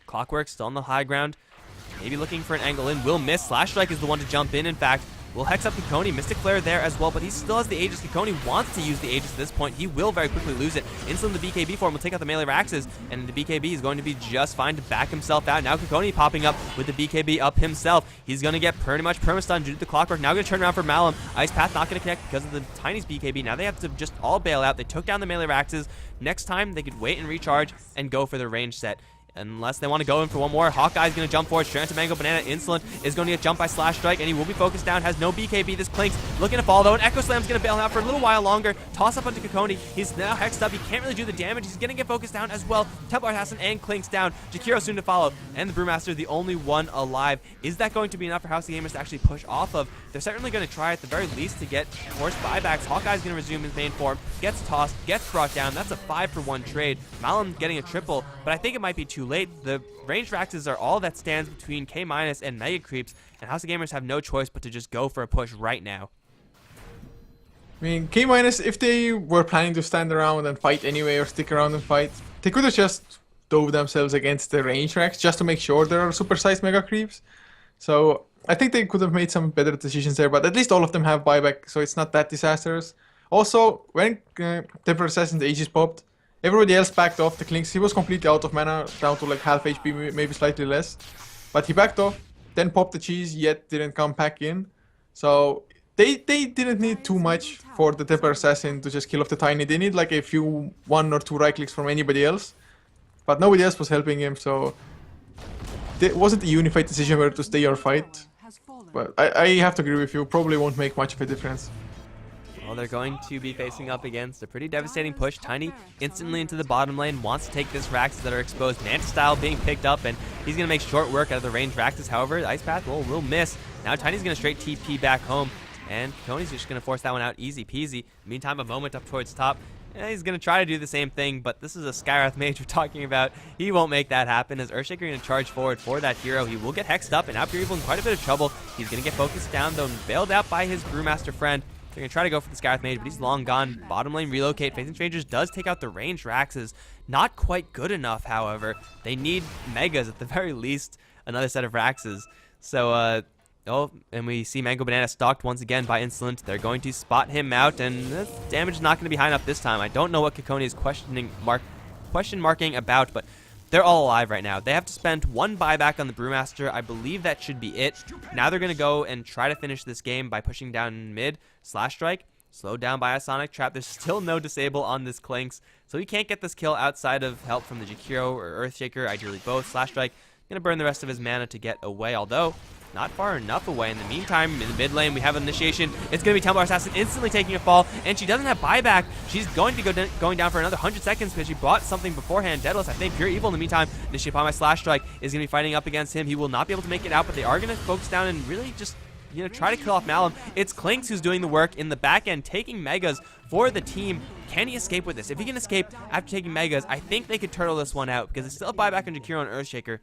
Clockwork still on the high ground. Maybe looking for an angle in. Will miss. Slash Strike is the one to jump in fact. Will hex up Kikoni. Mystic Flare there as well, but he still has the Aegis. Kikoni wants to use the Aegis at this point. He will very quickly lose it. Insolent the BKB form will take out the melee Raxes, and the BKB is going to be just fine to back himself out. Now Kikoni popping up with the BKB up himself. He's going to get pretty much perma-stun due to the Clockwork. Now going to turn around for Malum. Ice Path not going to connect because of the Tiny's BKB. Now they have to just all bail out. They took down the melee Raxes. Next time, they could wait and recharge and go for the range set. Unless they want to go in for one more. Hawkeye's going to jump forward. Straight into Mango Banana. Insolent is going to get jumped by Slash Strike, and he will be focused down. Has no BKB. This Clink's looking to fall, though, and Echo Slam's going to bail him out for a little while longer. Toss up onto Kikoni. He's now hexed up. He can't really do the damage. He's going to get focused down as well. Templar Assassin and Clink's down. Jakiro soon to follow, and the Brewmaster, the only one alive. Is that going to be enough for House of Gamers to actually push off of? They're certainly going to try at the very least to get forced buybacks. Hawkeye's going to resume his main form. Gets tossed. Gets brought down. That's a 5-for-1 trade. Malum getting a triple, but I think it might be too late. The range Raxes are all that stands between K- and Mega Creeps, and House of Gamers have no choice but to just go for a push right now. I mean, K-, if they were planning to stand around and fight anyway or stick around and fight, they could have just dove themselves against the range Rax just to make sure there are supersized Mega Creeps. So I think they could have made some better decisions there, but at least all of them have buyback, so it's not that disastrous. Also, when Templar Assassin's Aegis popped, everybody else backed off the Clinks. He was completely out of mana, down to like half HP, maybe slightly less. But he backed off, then popped the cheese, yet didn't come back in. So they didn't need too much for the Templar Assassin to just kill off the Tiny. They need like a few 1 or 2 right clicks from anybody else. But nobody else was helping him, so it wasn't a unified decision whether to stay or fight. But I have to agree with you, probably won't make much of a difference. Well, they're going to be facing up against a pretty devastating push. Tiny instantly into the bottom lane, wants to take this Raxes that are exposed. Manta Style being picked up, and he's going to make short work out of the range Raxes. However, the Ice Path will miss. Now Tiny's going to straight TP back home, and Tony's just going to force that one out easy peasy. Meantime, a moment up towards top. He's going to try to do the same thing, but this is a Skywrath mage we're talking about. He won't make that happen as Earthshaker going to charge forward for that hero. He will get hexed up, and now Pure Evil in quite a bit of trouble. He's going to get focused down, though, and bailed out by his Brewmaster friend. They're going to try to go for the Skywrath mage, but he's long gone. Bottom lane relocate. Facing Strangers does take out the range Raxes. Not quite good enough, however. They need Megas at the very least. another set of Raxes. So, oh, and we see Mango Banana stalked once again by Insolent. They're going to spot him out, and the damage is not going to be high enough this time. I don't know what Kekoni is question marking about, but they're all alive right now. They have to spend one buyback on the Brewmaster. I believe that should be it. Now they're going to go and try to finish this game by pushing down mid. Slash Strike, slowed down by a Sonic Trap. There's still no disable on this Clinks, so he can't get this kill outside of help from the Jakiro or Earthshaker, ideally both. Slash Strike going to burn the rest of his mana to get away, although not far enough away. In the meantime, in the mid lane, we have initiation. It's going to be Templar Assassin instantly taking a fall, and she doesn't have buyback. She's going to be going down for another 100 seconds because she bought something beforehand. Daedalus, I think, Pure Evil in the meantime. Initiate upon my Slash Strike is going to be fighting up against him. He will not be able to make it out, but they are going to focus down and really just, you know, try to kill off Malum. It's Clinks who's doing the work in the back end, taking Megas for the team. Can he escape with this? If he can escape after taking Megas, I think they could turtle this one out because they still have buyback on Jakiro and Earthshaker.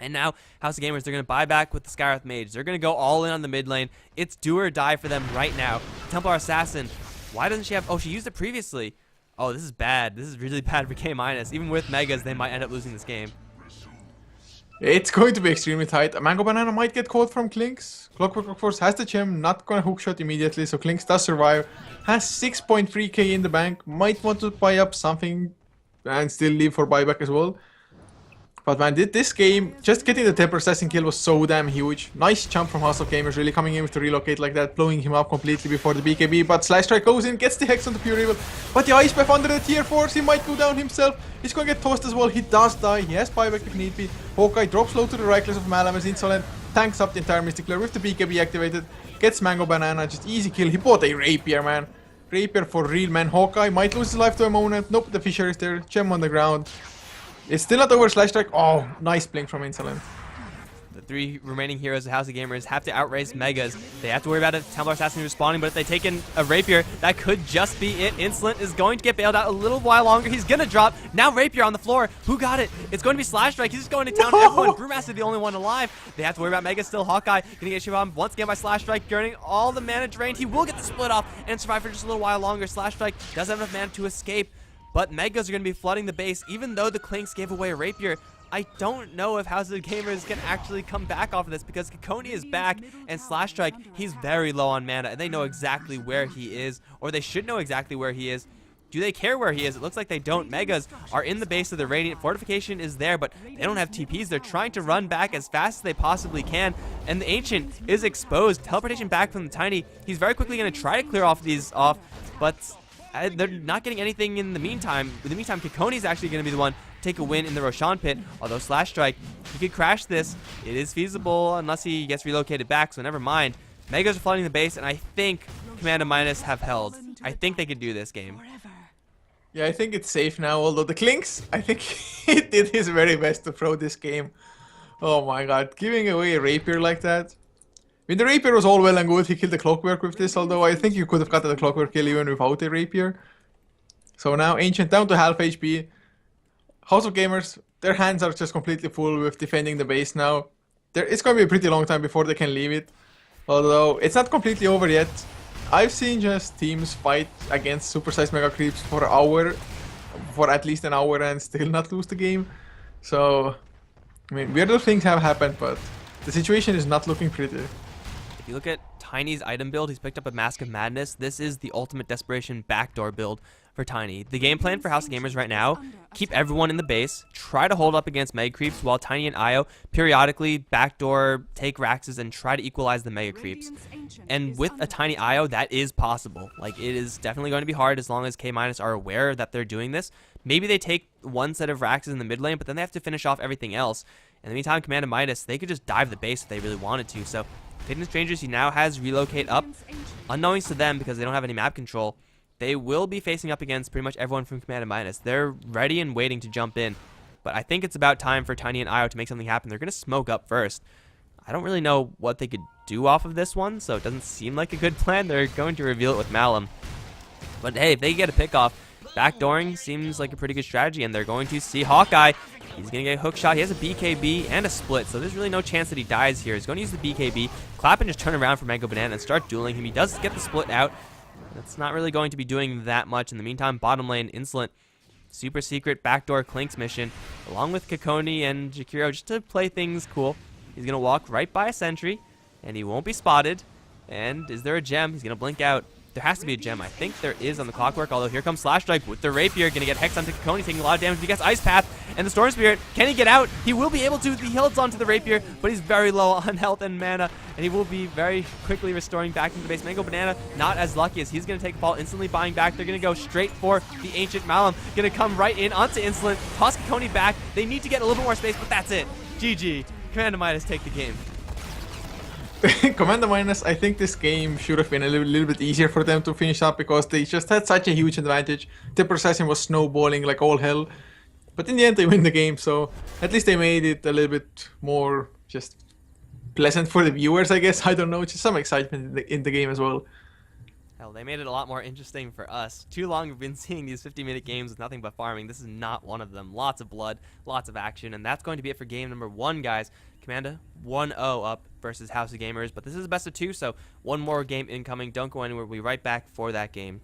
And now, House of Gamers, they're going to buy back with the Skywrath Mage. They're going to go all in on the mid lane. It's do or die for them right now. Templar Assassin, why doesn't she have... Oh, she used it previously. Oh, this is bad. This is really bad for K-. Even with Megas, they might end up losing this game. It's going to be extremely tight. A Mango Banana might get caught from Clinks. Clockwork, of course, has the gem. Not going to hookshot immediately, so Clinks does survive. Has 6.3k in the bank. Might want to buy up something and still leave for buyback as well. But man, this game, just getting the Templar Assassin kill was so damn huge. Nice jump from House of Gamers, really coming in with the relocate like that, blowing him up completely before the BKB. But Slash Strike goes in, gets the Hex on the Pure Evil. But the Ice Path under the tier 4s, he might go down himself. He's going to get tossed as well. He does die. He has buyback if need be. HoG drops low to the right class of Malum as Insolent tanks up the entire Mystic Lair with the BKB activated. Gets Mango Banana, just easy kill. He bought a Rapier, man. Rapier for real, man. HoG might lose his life to a moment. Nope, the Fisher is there. Gem on the ground. It's still not over. Slash Strike. Oh, nice blink from Insolent. The three remaining heroes of House of Gamers have to outrace Megas. They have to worry about a Templar Assassin respawning, but if they take in a Rapier, that could just be it. Insolent is going to get bailed out a little while longer. He's going to drop. Now Rapier on the floor. Who got it? It's going to be Slash Strike. He's just going to town everyone. Brewmaster the only one alive. They have to worry about Megas still. Hawkeye going to get shit bomb once again by Slash Strike, getting all the mana drained. He will get the split off and survive for just a little while longer. Slash Strike does have enough mana to escape. But Megas are going to be flooding the base. Even though the Clinks gave away a Rapier, I don't know if House of Gamers can actually come back off of this because Kekoni is back and Slash Strike, he's very low on mana and they know exactly where he is, or they should know exactly where he is. Do they care where he is? It looks like they don't. Megas are in the base of the Radiant. Fortification is there, but they don't have TPs. They're trying to run back as fast as they possibly can, and the Ancient is exposed. Teleportation back from the Tiny. He's very quickly going to try to clear off these but they're not getting anything in the meantime. In the meantime, Kekoni's actually going to be the one to take a win in the Roshan pit. Although Slash Strike, he could crash this. It is feasible unless he gets relocated back, so never mind. Megas are flooding the base, and I think Command and Minus have held. I think they could do this game. Yeah, I think it's safe now, although the Clinks, I think he did his very best to throw this game. Oh my god, giving away a Rapier like that. I mean, the Rapier was all well and good. He killed the Clockwork with this, although I think you could have gotten the Clockwork kill even without a Rapier. So now Ancient down to half HP. House of Gamers, their hands are just completely full with defending the base now. It's going to be a pretty long time before they can leave it. Although, it's not completely over yet. I've seen just teams fight against supersized Mega Creeps for at least an hour and still not lose the game. So, I mean, weirder things have happened, but the situation is not looking pretty. If you look at Tiny's item build, he's picked up a Mask of Madness. This is the ultimate desperation backdoor build for Tiny. The game plan for House of Gamers right now, keep everyone in the base, try to hold up against Mega Creeps while Tiny and Io periodically backdoor, take Raxes, and try to equalize the Mega Creeps. And with a Tiny Io, that is possible. Like, it is definitely going to be hard as long as K- are aware that they're doing this. Maybe they take one set of Raxes in the mid lane, but then they have to finish off everything else. In the meantime, Command and Midas, they could just dive the base if they really wanted to. So, Hidden Strangers, he now has relocate up. Unknowns to them because they don't have any map control. They will be facing up against pretty much everyone from Command and Minus. They're ready and waiting to jump in. But I think it's about time for Tiny and Io to make something happen. They're going to smoke up first. I don't really know what they could do off of this one, so it doesn't seem like a good plan. They're going to reveal it with Malum. But hey, if they get a pick off, backdooring seems like a pretty good strategy, and they're going to see Hawkeye. He's going to get a hook shot. He has a BKB and a split, so there's really no chance that he dies here. He's going to use the BKB, clap, and just turn around for Mango Banana and start dueling him. He does get the split out. That's not really going to be doing that much. In the meantime, bottom lane, Insolent, super secret backdoor Clinks mission, along with Kakoni and Jakiro, just to play things cool. He's going to walk right by a sentry, and he won't be spotted. And is there a gem? He's going to blink out. There has to be a gem. I think there is on the clockwork, although here comes Slash Strike with the Rapier. Going to get Hex onto Kakoni, taking a lot of damage. He gets Ice Path and the Storm Spirit. Can he get out? He will be able to. He holds onto the Rapier, but he's very low on health and mana, and he will be very quickly restoring back into the base. Mango Banana not as lucky, as he's going to take a fall, instantly buying back. They're going to go straight for the Ancient Malum. Going to come right in onto Insolent, toss Kakoni back. They need to get a little bit more space, but that's it. GG. Commander Midas take the game. Commander Minus, I think this game should have been a little bit easier for them to finish up because they just had such a huge advantage. The processing was snowballing like all hell. But in the end, they win the game, so at least they made it a little bit more just pleasant for the viewers, I guess. I don't know, just some excitement in the game as well. Hell, they made it a lot more interesting for us. Too long we've been seeing these 50-minute games with nothing but farming. This is not one of them. Lots of blood, lots of action, and that's going to be it for game number 1, guys. Commander 1-0 up versus House of Gamers, but this is a best of 2, so one more game incoming. Don't go anywhere. We'll be right back for that game.